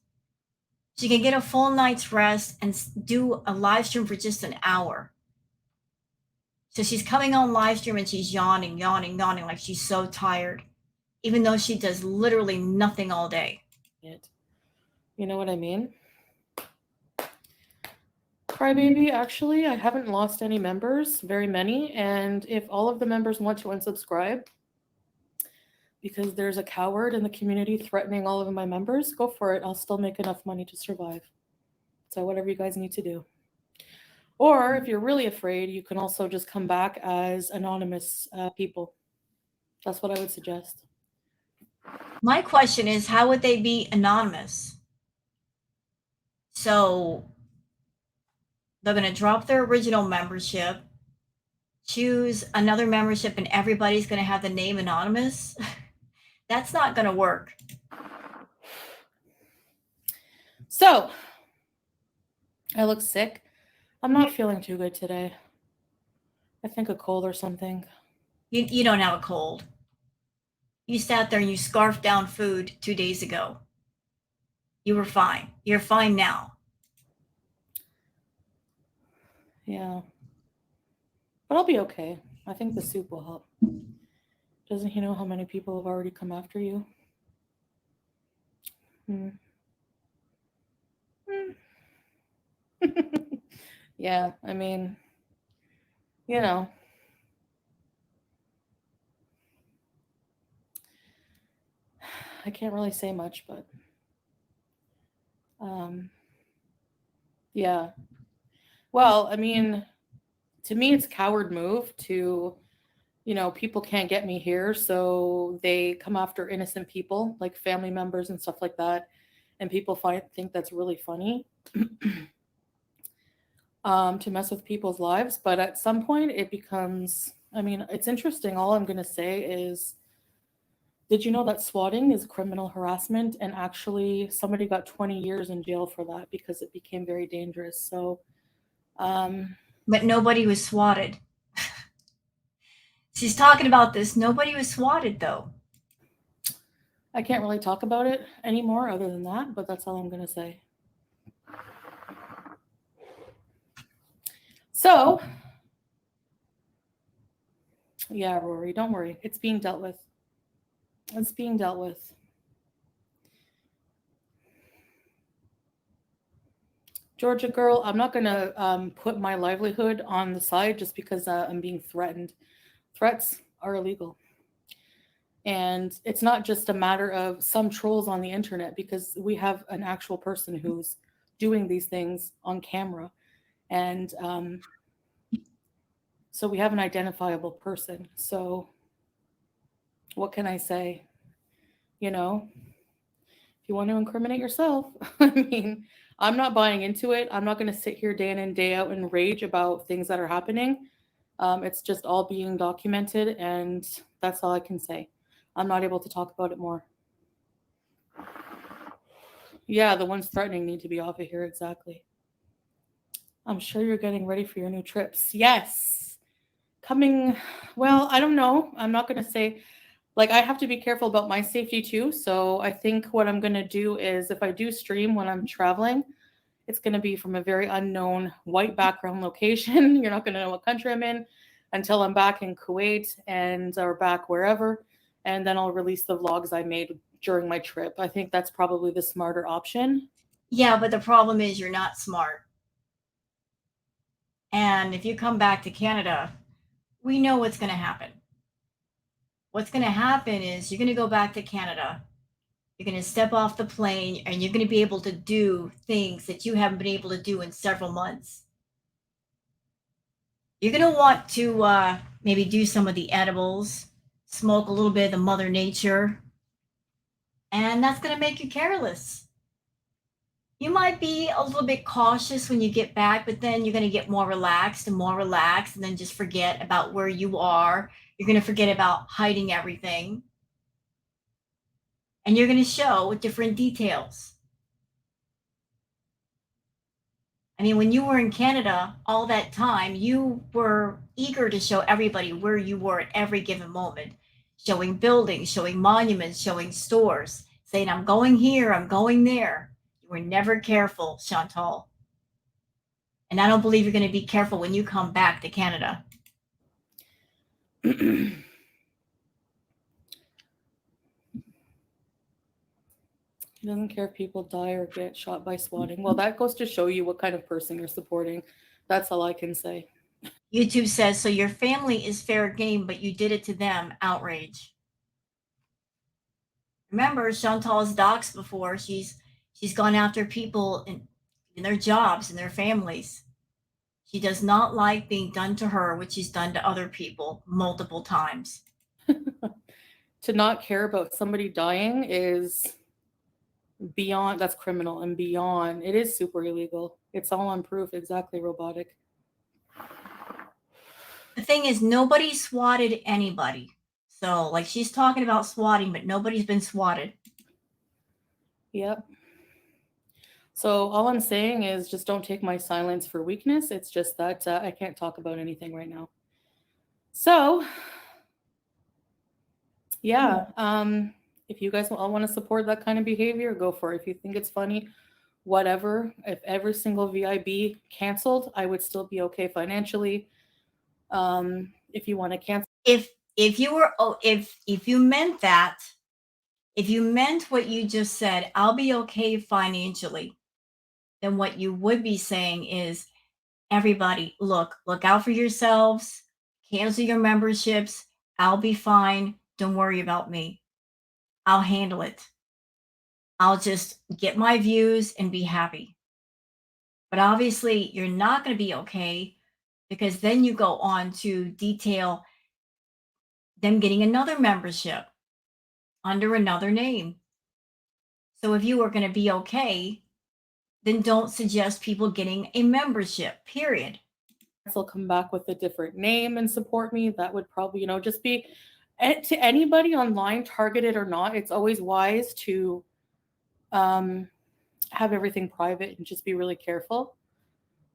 She can get a full night's rest and do a live stream for just an hour. So she's coming on live stream and she's yawning, yawning, yawning, like she's so tired, even though she does literally nothing all day. You know what I mean? Crybaby, actually, I haven't lost any members, very many, and if all of the members want to unsubscribe because there's a coward in the community threatening all of my members, go for it. I'll still make enough money to survive. So whatever you guys need to do. Or if you're really afraid, you can also just come back as anonymous people. That's what I would suggest. My question is, how would they be anonymous? So they're going to drop their original membership, choose another membership, and everybody's going to have the name anonymous? That's not going to work. So, I look sick. I'm not feeling too good today. I think a cold or something. You don't have a cold. You sat there and you scarfed down food 2 days ago. You were fine. You're fine now. Yeah. But I'll be okay. I think the soup will help. Doesn't he know how many people have already come after you? Yeah, I mean, you know. I can't really say much, but yeah. Well, I mean, to me, it's a coward move to, people can't get me here, so they come after innocent people, like family members and stuff like that, and people think that's really funny. To mess with people's lives, but at some point it becomes, I mean, it's interesting. All I'm going to say is, did you know that swatting is criminal harassment, and actually somebody got 20 years in jail for that because it became very dangerous. So but nobody was swatted. She's talking about this. Nobody was swatted, though. I can't really talk about it anymore other than that, but that's all I'm going to say. So, yeah, Rory, don't worry. It's being dealt with. It's being dealt with. Georgia girl, I'm not going to put my livelihood on the side just because I'm being threatened. Threats are illegal. And it's not just a matter of some trolls on the internet, because we have an actual person who's doing these things on camera. And so we have an identifiable person. So what can I say? If you want to incriminate yourself, I mean, I'm not buying into it. I'm not going to sit here day in and day out and rage about things that are happening. It's just all being documented, and that's all I can say. I'm not able to talk about it more. Yeah, the ones threatening need to be off of here, exactly. I'm sure you're getting ready for your new trips. Yes. Coming, well, I don't know. I'm not going to say, like, I have to be careful about my safety too. So I think what I'm going to do is if I do stream when I'm traveling, it's going to be from a very unknown white background location. You're not going to know what country I'm in until I'm back in Kuwait and or back wherever. And then I'll release the vlogs I made during my trip. I think that's probably the smarter option. Yeah, but the problem is you're not smart. And if you come back to Canada, we know what's going to happen. What's going to happen is you're going to go back to Canada. You're going to step off the plane and you're going to be able to do things that you haven't been able to do in several months. You're going to want to maybe do some of the edibles, smoke a little bit of the Mother Nature, and that's going to make you careless. You might be a little bit cautious when you get back, but then you're going to get more relaxed, and then just forget about where you are. You're going to forget about hiding everything, and you're going to show different details. I mean, when you were in Canada all that time, you were eager to show everybody where you were at every given moment, showing buildings, showing monuments, showing stores, saying, I'm going here, I'm going there. You were never careful, Chantal. And I don't believe you're going to be careful when you come back to Canada. He doesn't care if people die or get shot by swatting. Well, that goes to show you what kind of person you're supporting. That's all I can say. YouTube says, so your family is fair game, but you did it to them. Outrage. Remember, Chantal's doxed before. She's gone after people in their jobs and their families. She does not like being done to her, which she's done to other people multiple times. To not care about somebody dying is beyond, that's criminal and beyond. It is super illegal. It's all on proof, exactly, robotic. The thing is, nobody swatted anybody. So, like, she's talking about swatting, but nobody's been swatted. Yep. So all I'm saying is just don't take my silence for weakness. It's just that I can't talk about anything right now. So, yeah, if you guys all want to support that kind of behavior, go for it. If you think it's funny, whatever. If every single VIB canceled, I would still be okay financially. If you want to cancel, If you were if you meant that, if you meant what you just said, I'll be okay financially, then what you would be saying is, everybody, look out for yourselves, cancel your memberships, I'll be fine, don't worry about me, I'll handle it, I'll just get my views and be happy. But obviously you're not going to be okay, because then you go on to detail them getting another membership under another name. So if you are going to be okay, then don't suggest people getting a membership, period. come back with a different name and support me. That would probably, just be to anybody online, targeted or not. It's always wise to um, have everything private and just be really careful.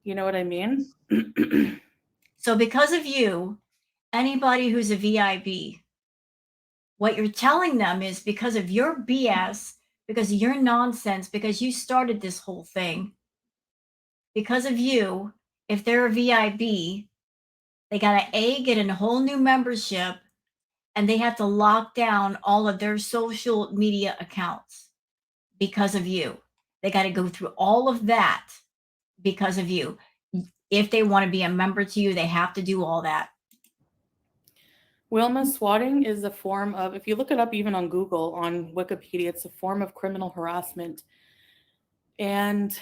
You know what I mean? So because of you, anybody who's a VIB, what you're telling them is, because of your BS, because of your nonsense, because you started this whole thing, because of you, if they're a VIB, they got to get a whole new membership, and they have to lock down all of their social media accounts because of you. They got to go through all of that because of you. If they want to be a member to you, they have to do all that. Wilma, swatting is a form of, if you look it up even on Google, on Wikipedia, it's a form of criminal harassment. And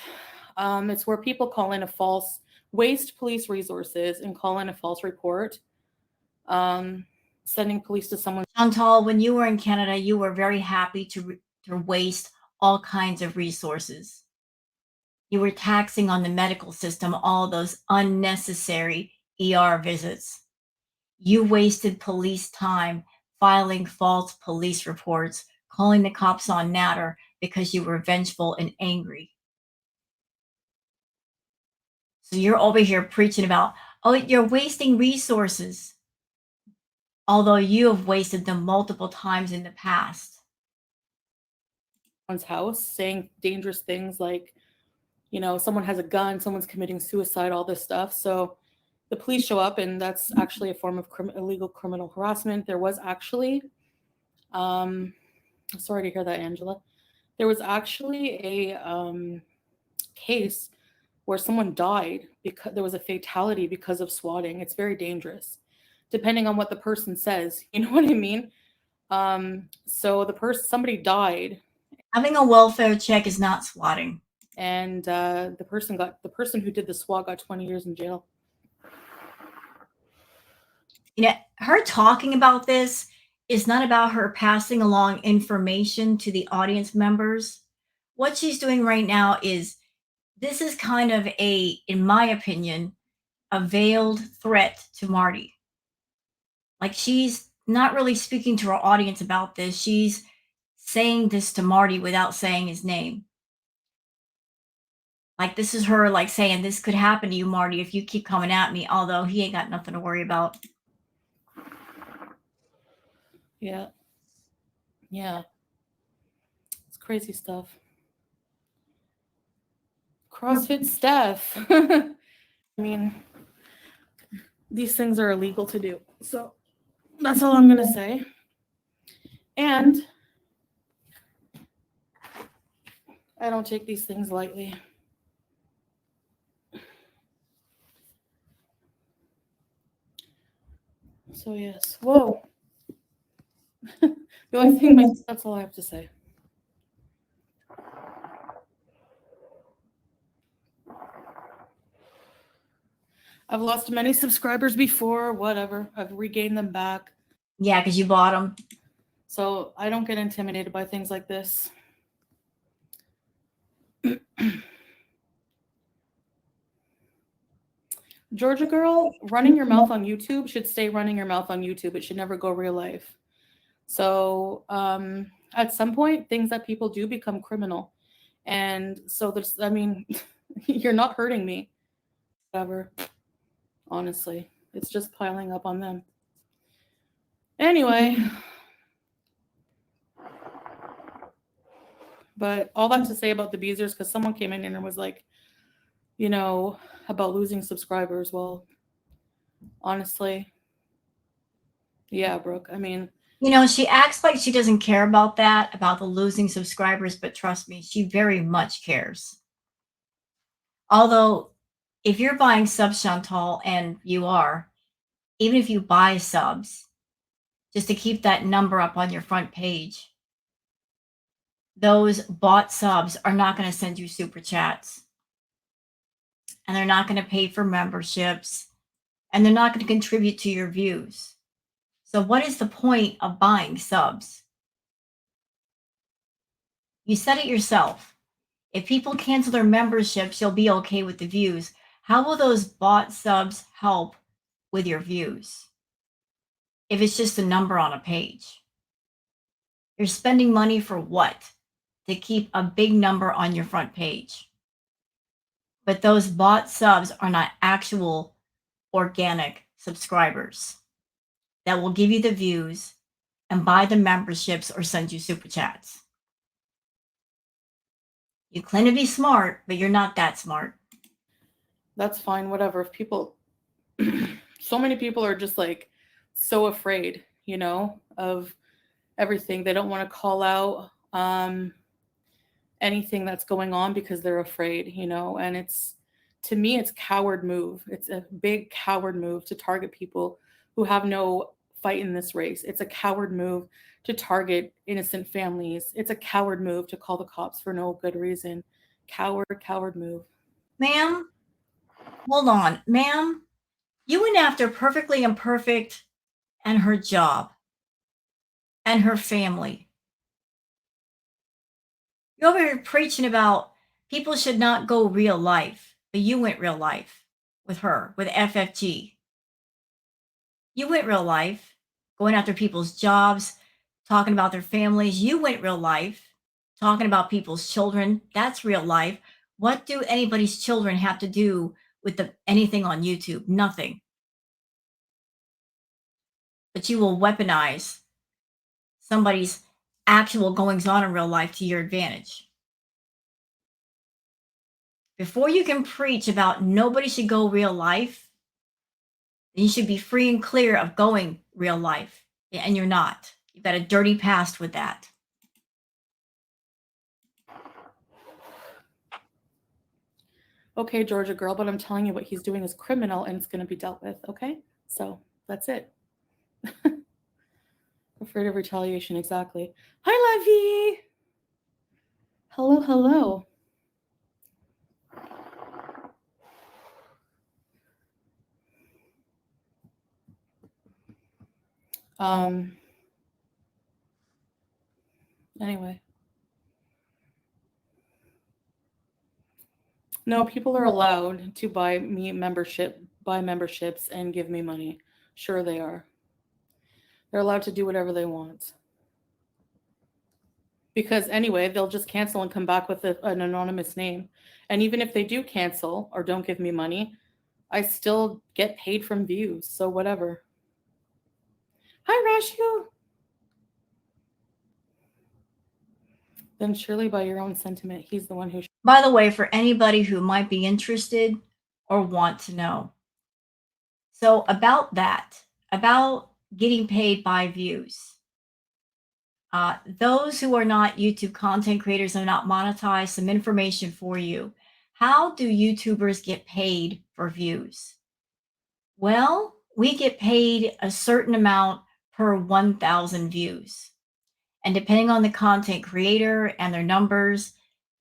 it's where people call in a false, waste police resources and call in a false report, sending police to someone. Chantal, when you were in Canada, you were very happy to waste all kinds of resources. You were taxing on the medical system all those unnecessary ER visits. You wasted police time filing false police reports, calling the cops on Natter because you were vengeful and angry. So you're over here preaching about, oh, you're wasting resources, although you have wasted them multiple times in the past. Someone's house saying dangerous things like, someone has a gun, someone's committing suicide, all this stuff. So the police show up, and that's actually a form of illegal criminal harassment. There was actually, sorry to hear that, Angela. There was actually a case where someone died because there was a fatality because of swatting. It's very dangerous, depending on what the person says. You know what I mean? So somebody died. Having a welfare check is not swatting. And the person who did the SWAT got 20 years in jail. Her talking about this is not about her passing along information to the audience members. What she's doing right now is this is kind of in my opinion, a veiled threat to Marty. Like she's not really speaking to her audience about this. She's saying this to Marty without saying his name. Like this is her like saying this could happen to you, Marty, if you keep coming at me, although he ain't got nothing to worry about. Yeah. Yeah. It's crazy stuff. CrossFit Steph. I mean, these things are illegal to do. So that's all I'm going to say. And I don't take these things lightly. So yes. Whoa. The only thing, that's all I have to say. I've lost many subscribers before, whatever. I've regained them back. Yeah, because you bought them. So I don't get intimidated by things like this. Georgia girl, running your mouth on YouTube should stay running your mouth on YouTube. It should never go real life. So at some point, things that people do become criminal. And so you're not hurting me. Whatever. Honestly, it's just piling up on them. Anyway. But all that to say about the Beezers, because someone came in and was like, about losing subscribers. Well, honestly, yeah, Brooke. I mean, she acts like she doesn't care about that, about the losing subscribers, but trust me, she very much cares. Although, if you're buying subs, Chantal, and you are, even if you buy subs, just to keep that number up on your front page, those bought subs are not going to send you super chats. And they're not going to pay for memberships. And they're not going to contribute to your views. So what is the point of buying subs? You said it yourself. If people cancel their memberships, you'll be okay with the views. How will those bought subs help with your views if it's just a number on a page? You're spending money for what? To keep a big number on your front page. But those bought subs are not actual organic subscribers that will give you the views and buy the memberships or send you super chats. You claim to be smart, but you're not that smart. That's fine, whatever. If people, so many people are just like so afraid, of everything. They don't want to call out anything that's going on because they're afraid, and to me, it's coward move. It's a big coward move to target people who have no fight in this race. It's a coward move to target innocent families. It's a coward move to call the cops for no good reason. Coward move. Ma'am, hold on. Ma'am, you went after Perfectly Imperfect and her job and her family. You're over here preaching about people should not go real life, but you went real life with her, with FFG. You went real life, going after people's jobs, talking about their families. You went real life, talking about people's children. That's real life. What do anybody's children have to do with anything on YouTube? Nothing. But you will weaponize somebody's actual goings on in real life to your advantage. Before you can preach about nobody should go real life, then you should be free and clear of going real life. And you're not. You've got a dirty past with that. Okay, Georgia girl, but I'm telling you what he's doing is criminal and it's going to be dealt with, okay? So that's it. Afraid of retaliation, exactly. Hi, Levy! Hello, hello. Anyway. No, people are allowed to buy memberships and give me money. Sure they are. They're allowed to do whatever they want. Because anyway, they'll just cancel and come back with an anonymous name. And even if they do cancel or don't give me money, I still get paid from views. So whatever. Hi, Rashu. Then surely by your own sentiment, he's the one who... By the way, for anybody who might be interested or want to know. So about that, about getting paid by views. Those who are not YouTube content creators and not monetized, some information for you. How do YouTubers get paid for views? Well, we get paid a certain amount per 1,000 views. And depending on the content creator and their numbers,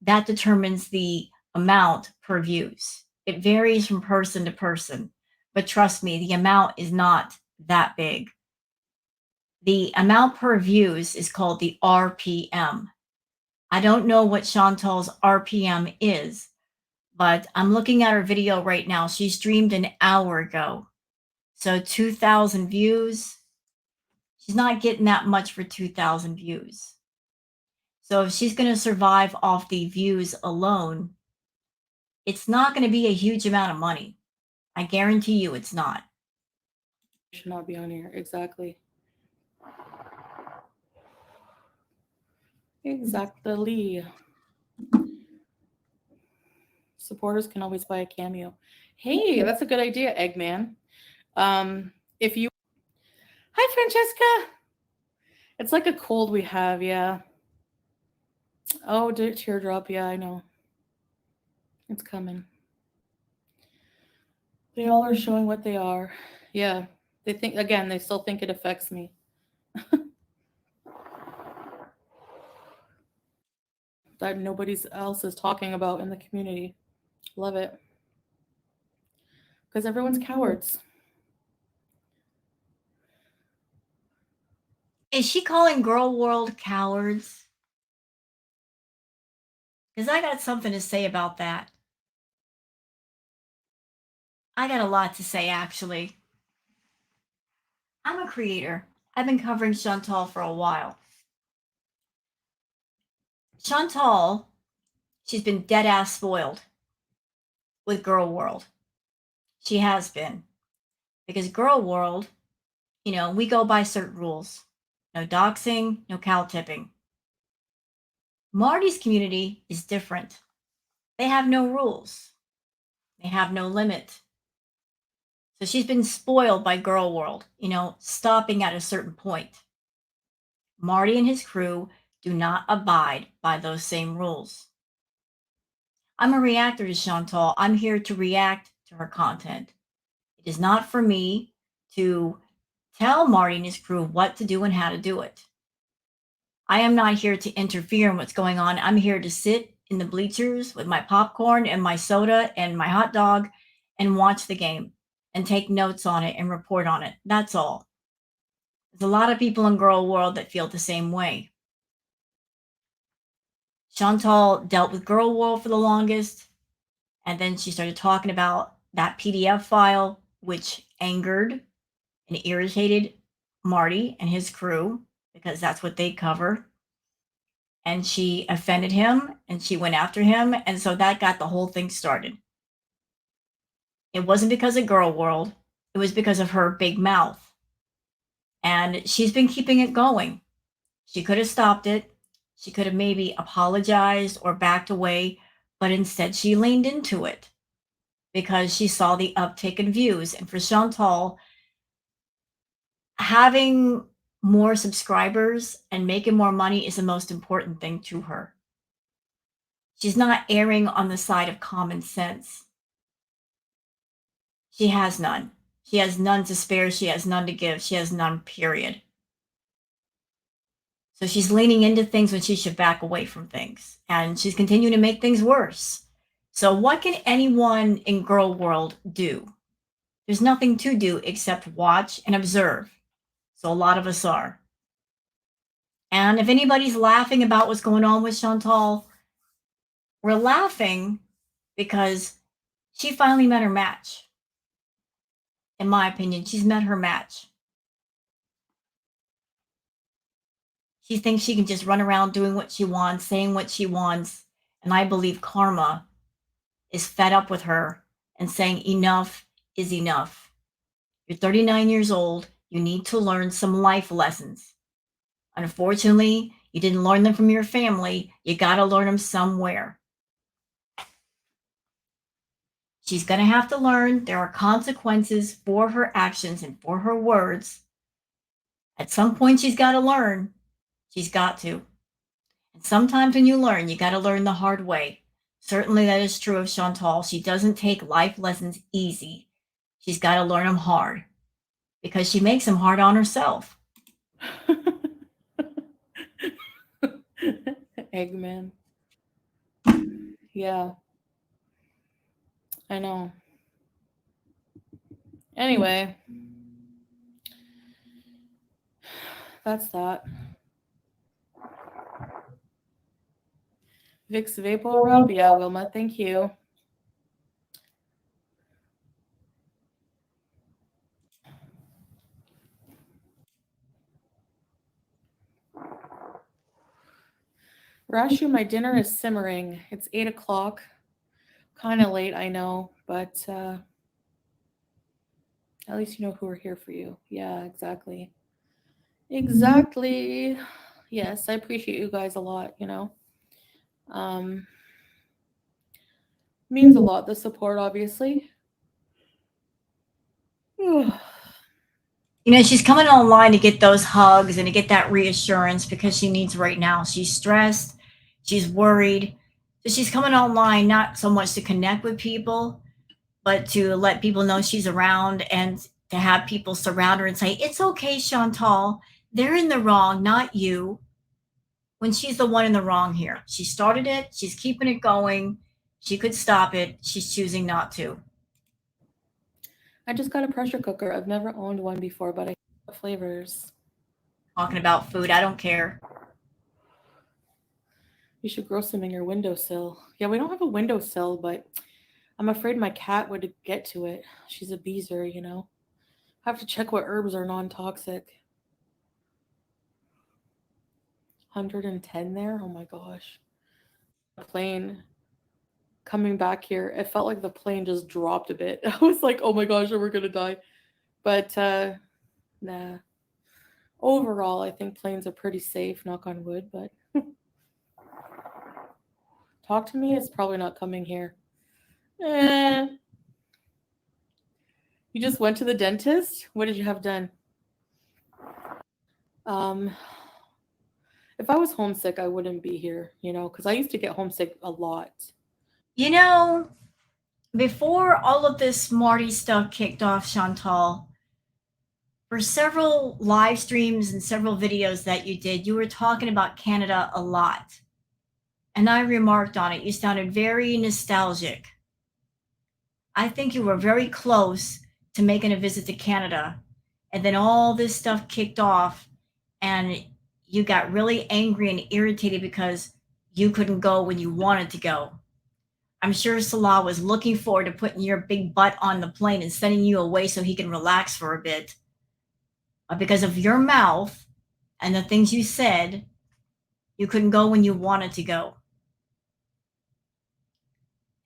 that determines the amount per views. It varies from person to person, but trust me, the amount is not that big. The amount per views is called the RPM. I don't know what Chantal's RPM is, but I'm looking at her video right now. She streamed an hour ago. So 2,000 views. She's not getting that much for 2,000 views. So if she's going to survive off the views alone, it's not going to be a huge amount of money. I guarantee you it's not. Should not be on here. Exactly. Exactly. Supporters can always buy a cameo. Hey, that's a good idea, Eggman. If you... Hi, Francesca. It's like a cold we have, yeah. Oh, teardrop, yeah, I know. It's coming. They all are showing what they are. Yeah. They think, again, they still think it affects me. That nobody else is talking about in the community. Love it. Because everyone's cowards. Is she calling Girl World cowards? Because I got something to say about that. I got a lot to say, actually. I'm a creator. I've been covering Chantal for a while. Chantal, she's been dead ass spoiled with Girl World. She has been. Because Girl World, we go by certain rules. No doxing, no cow tipping. Marty's community is different. They have no rules. They have no limit. So she's been spoiled by Girl World, stopping at a certain point. Marty and his crew do not abide by those same rules. I'm a reactor to Chantal. I'm here to react to her content. It is not for me to tell Marty and his crew what to do and how to do it. I am not here to interfere in what's going on. I'm here to sit in the bleachers with my popcorn and my soda and my hot dog and watch the game and take notes on it and report on it. That's all. There's a lot of people in Girl World that feel the same way. Chantal dealt with Girl World for the longest, and then she started talking about that PDF file, which angered and irritated Marty and his crew because that's what they cover. And she offended him and she went after him. And so that got the whole thing started. It wasn't because of Girl World, it was because of her big mouth. And she's been keeping it going. She could have stopped it. She could have maybe apologized or backed away, but instead she leaned into it because she saw the uptick in views. And for Chantal, having more subscribers and making more money is the most important thing to her. She's not erring on the side of common sense. She has none. She has none to spare. She has none to give. She has none, period. So she's leaning into things when she should back away from things. And she's continuing to make things worse. So what can anyone in girl world do? There's nothing to do except watch and observe. So a lot of us are. And if anybody's laughing about what's going on with Chantal, we're laughing because she finally met her match. In my opinion, she's met her match. She thinks she can just run around doing what she wants, saying what she wants. And I believe karma is fed up with her and saying enough is enough. You're 39 years old. You need to learn some life lessons. Unfortunately, you didn't learn them from your family. You got to learn them somewhere. She's going to have to learn there are consequences for her actions and for her words. At some point, she's got to learn. She's got to. And sometimes when you learn, you got to learn the hard way. Certainly that is true of Chantal. She doesn't take life lessons easy. She's got to learn them hard because she makes them hard on herself. Eggman. Yeah. I know. Anyway, that's that. Vicks Vapor Rub? Yeah, Wilma, thank you. Rashu, my dinner is simmering. It's 8 o'clock. Kind of late, I know, but at least you know who are here for you. Yeah, exactly. Exactly. Yes, I appreciate you guys a lot, you know. Means a lot, the support, obviously. You know, she's coming online to get those hugs and to get that reassurance because she needs right now. She's stressed, she's worried. So she's coming online not so much to connect with people, but to let people know she's around and to have people surround her and say, it's okay, Chantal. They're in the wrong, not you. When she's the one in the wrong here. She started it, she's keeping it going. She could stop it. She's choosing not to. I just got a pressure cooker. I've never owned one before, but I what flavors. Talking about food, I don't care. You should grow some in your windowsill. Yeah, we don't have a windowsill, but I'm afraid my cat would get to it. She's a beezer, you know. I have to check what herbs are non-toxic. 110 there? Oh my gosh. Plane coming back here, it felt like the plane just dropped a bit. I was like, oh my gosh, we're gonna die. But nah. Overall, I think planes are pretty safe, knock on wood, but talk to me, it's probably not coming here. Eh. You just went to the dentist? What did you have done? Um, if I was homesick, I wouldn't be here, you know, because I used to get homesick a lot. You know, before all of this Marty stuff kicked off, Chantal, for several live streams and several videos that you did, you were talking about Canada a lot. And I remarked on it. You sounded very nostalgic. I think you were very close to making a visit to Canada. And then all this stuff kicked off, and you got really angry and irritated because you couldn't go when you wanted to go. I'm sure Salah was looking forward to putting your big butt on the plane and sending you away so he can relax for a bit. Because of your mouth and the things you said, you couldn't go when you wanted to go.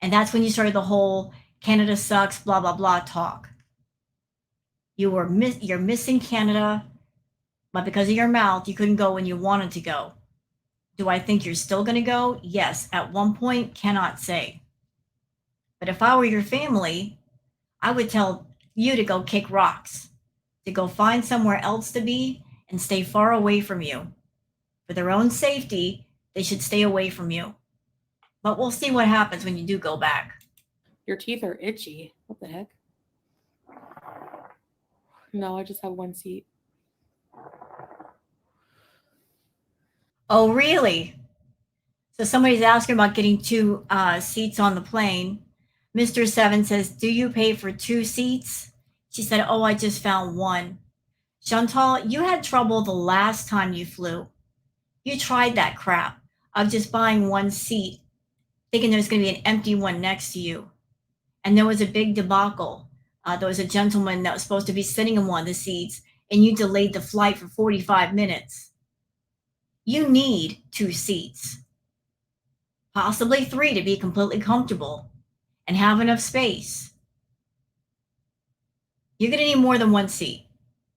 And that's when you started the whole Canada sucks, blah, blah, blah talk. You're missing Canada, but because of your mouth, you couldn't go when you wanted to go. Do I think you're still going to go? Yes. At one point, cannot say. But if I were your family, I would tell you to go kick rocks, to go find somewhere else to be and stay far away from you. For their own safety, they should stay away from you. But we'll see what happens when you do go back. Your teeth are itchy. What the heck? No, I just have one seat. Oh, really? So somebody's asking about getting two seats on the plane. Mr. Seven says, do you pay for two seats? She said, oh, I just found one. Chantal, you had trouble the last time you flew. You tried that crap of just buying one seat, thinking there's going to be an empty one next to you. And there was a big debacle. There was a gentleman that was supposed to be sitting in one of the seats, and you delayed the flight for 45 minutes. You need two seats, possibly three, to be completely comfortable and have enough space. You're going to need more than one seat.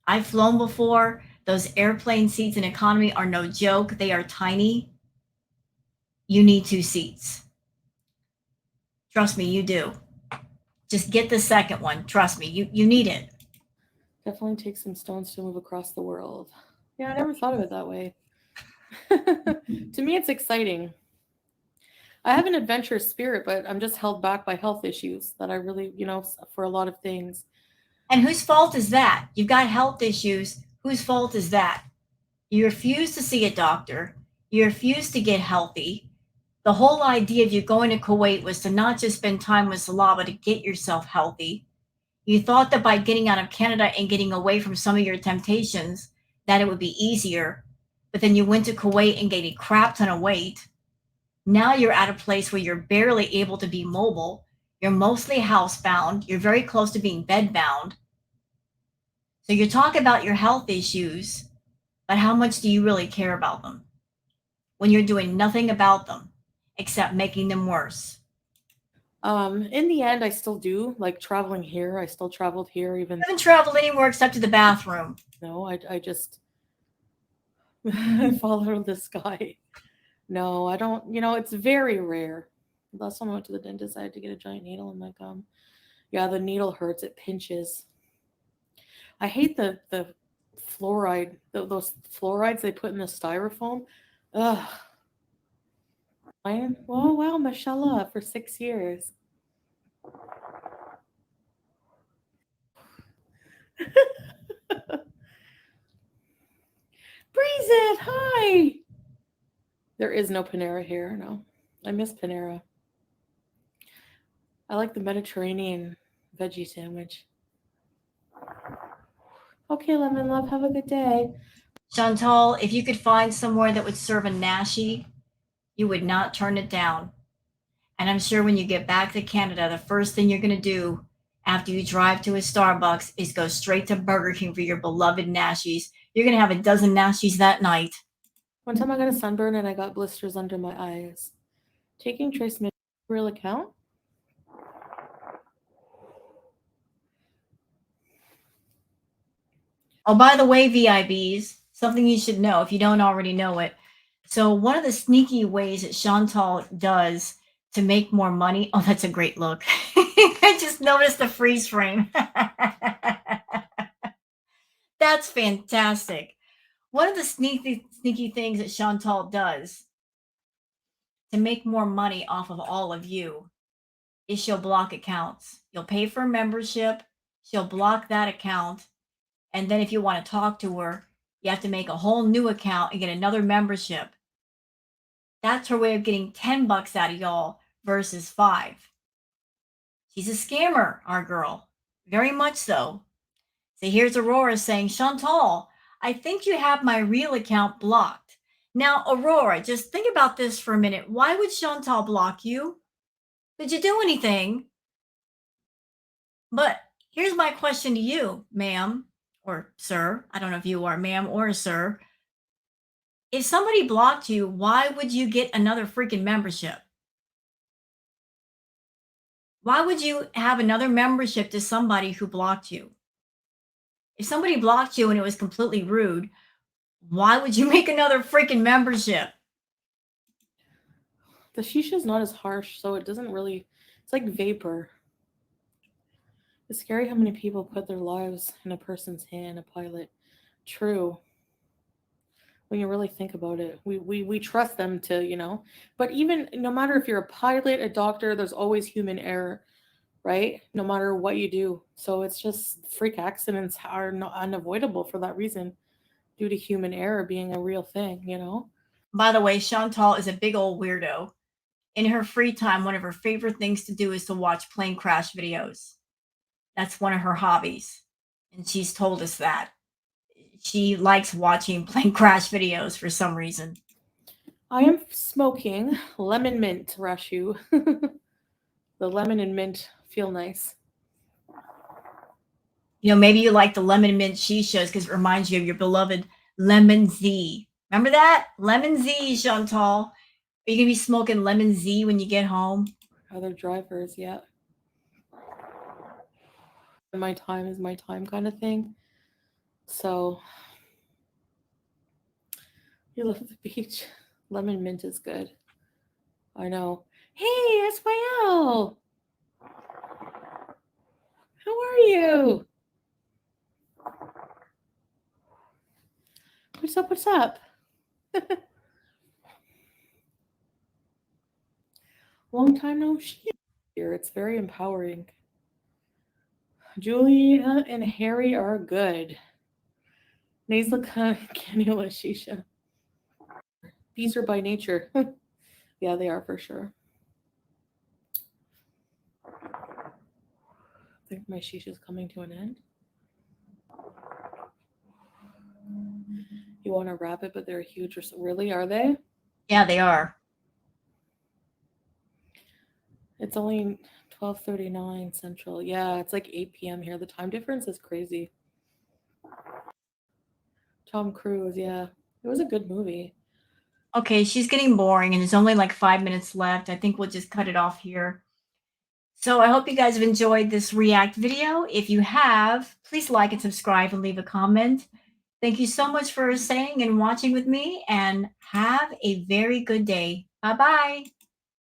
I've flown before. Those airplane seats in economy are no joke. They are tiny. You need two seats. Trust me, you do. Just get the second one. Trust me, you need it. Definitely take some stones to move across the world. Yeah, I never thought of it that way. To me, it's exciting. I have an adventurous spirit, but I'm just held back by health issues that I really, for a lot of things. And whose fault is that? You've got health issues. Whose fault is that? You refuse to see a doctor. You refuse to get healthy. The whole idea of you going to Kuwait was to not just spend time with Salah, but to get yourself healthy. You thought that by getting out of Canada and getting away from some of your temptations, that it would be easier. But then you went to Kuwait and gained a crap ton of weight. Now you're at a place where you're barely able to be mobile. You're mostly housebound. You're very close to being bedbound. So you talk about your health issues, but how much do you really care about them when you're doing nothing about them except making them worse? In the end, I still do like traveling here. I still traveled here, You haven't traveled anywhere except to the bathroom. no, I just follow the sky. No, I don't. It's very rare. Last time I went to the dentist, I had to get a giant needle in my gum. Yeah, the needle hurts. It pinches. I hate the fluoride. Those fluorides they put in the styrofoam. Ugh. Oh wow, mashallah, for 6 years. Breeze it. Hi. There is no Panera here. No, I miss Panera. I like the Mediterranean veggie sandwich. Okay, Lemon Love, have a good day. Chantal, if you could find somewhere that would serve a nashi, you would not turn it down. And I'm sure when you get back to Canada, the first thing you're going to do after you drive to a Starbucks is go straight to Burger King for your beloved nashis. You're going to have a dozen nashis that night. One time I got a sunburn and I got blisters under my eyes. Taking trace real account? Oh, by the way, VIBs, something you should know if you don't already know it. So, one of the sneaky ways that Chantal does to make more money. Oh, that's a great look. I just noticed the freeze frame. That's fantastic. One of the sneaky things that Chantal does to make more money off of all of you is she'll block accounts. You'll pay for a membership, she'll block that account, and then if you want to talk to her, you have to make a whole new account and get another membership. That's her way of getting $10 out of y'all versus 5. She's a scammer, our girl. Very much so. So here's Aurora saying, Chantal, I think you have my real account blocked. Now, Aurora, just think about this for a minute. Why would Chantal block you? Did you do anything? But here's my question to you, ma'am. or sir, I don't know if you are ma'am or a sir, if somebody blocked you, why would you get another freaking membership? Why would you have another membership to somebody who blocked you? If somebody blocked you and it was completely rude, why would you make another freaking membership? The shisha is not as harsh, so it doesn't really. It's like vapor. It's scary how many people put their lives in a person's hand, a pilot. True. When you really think about it, we trust them to, But even no matter if you're a pilot, a doctor, there's always human error, right? No matter what you do. So it's just freak accidents are unavoidable for that reason, due to human error being a real thing. By the way, Chantal is a big old weirdo. In her free time, one of her favorite things to do is to watch plane crash videos. That's one of her hobbies. And she's told us that. She likes watching plane crash videos for some reason. I am smoking lemon mint rashu. The lemon and mint feel nice. Maybe you like the lemon mint shishas because it reminds you of your beloved lemon Z. Remember that? Lemon Z, Chantal. Are you going to be smoking lemon Z when you get home? Other drivers, yeah. My time is my time kind of thing. So you live at the beach. Lemon mint is good. I know. Hey, SYL. How are you? What's up? What's up? Long time no see here. It's very empowering. Julia and Harry are good. Nasal cannula shisha. These are by nature. Yeah, they are for sure. I think my shisha is coming to an end. You want to wrap it, but they're huge. Really, are they? Yeah, they are. It's only 12:39 Central. Yeah, it's like 8 p.m. here. The time difference is crazy. Tom Cruise, yeah. It was a good movie. Okay, she's getting boring and there's only like 5 minutes left. I think we'll just cut it off here. So I hope you guys have enjoyed this react video. If you have, please like and subscribe and leave a comment. Thank you so much for staying and watching with me, and have a very good day. Bye-bye.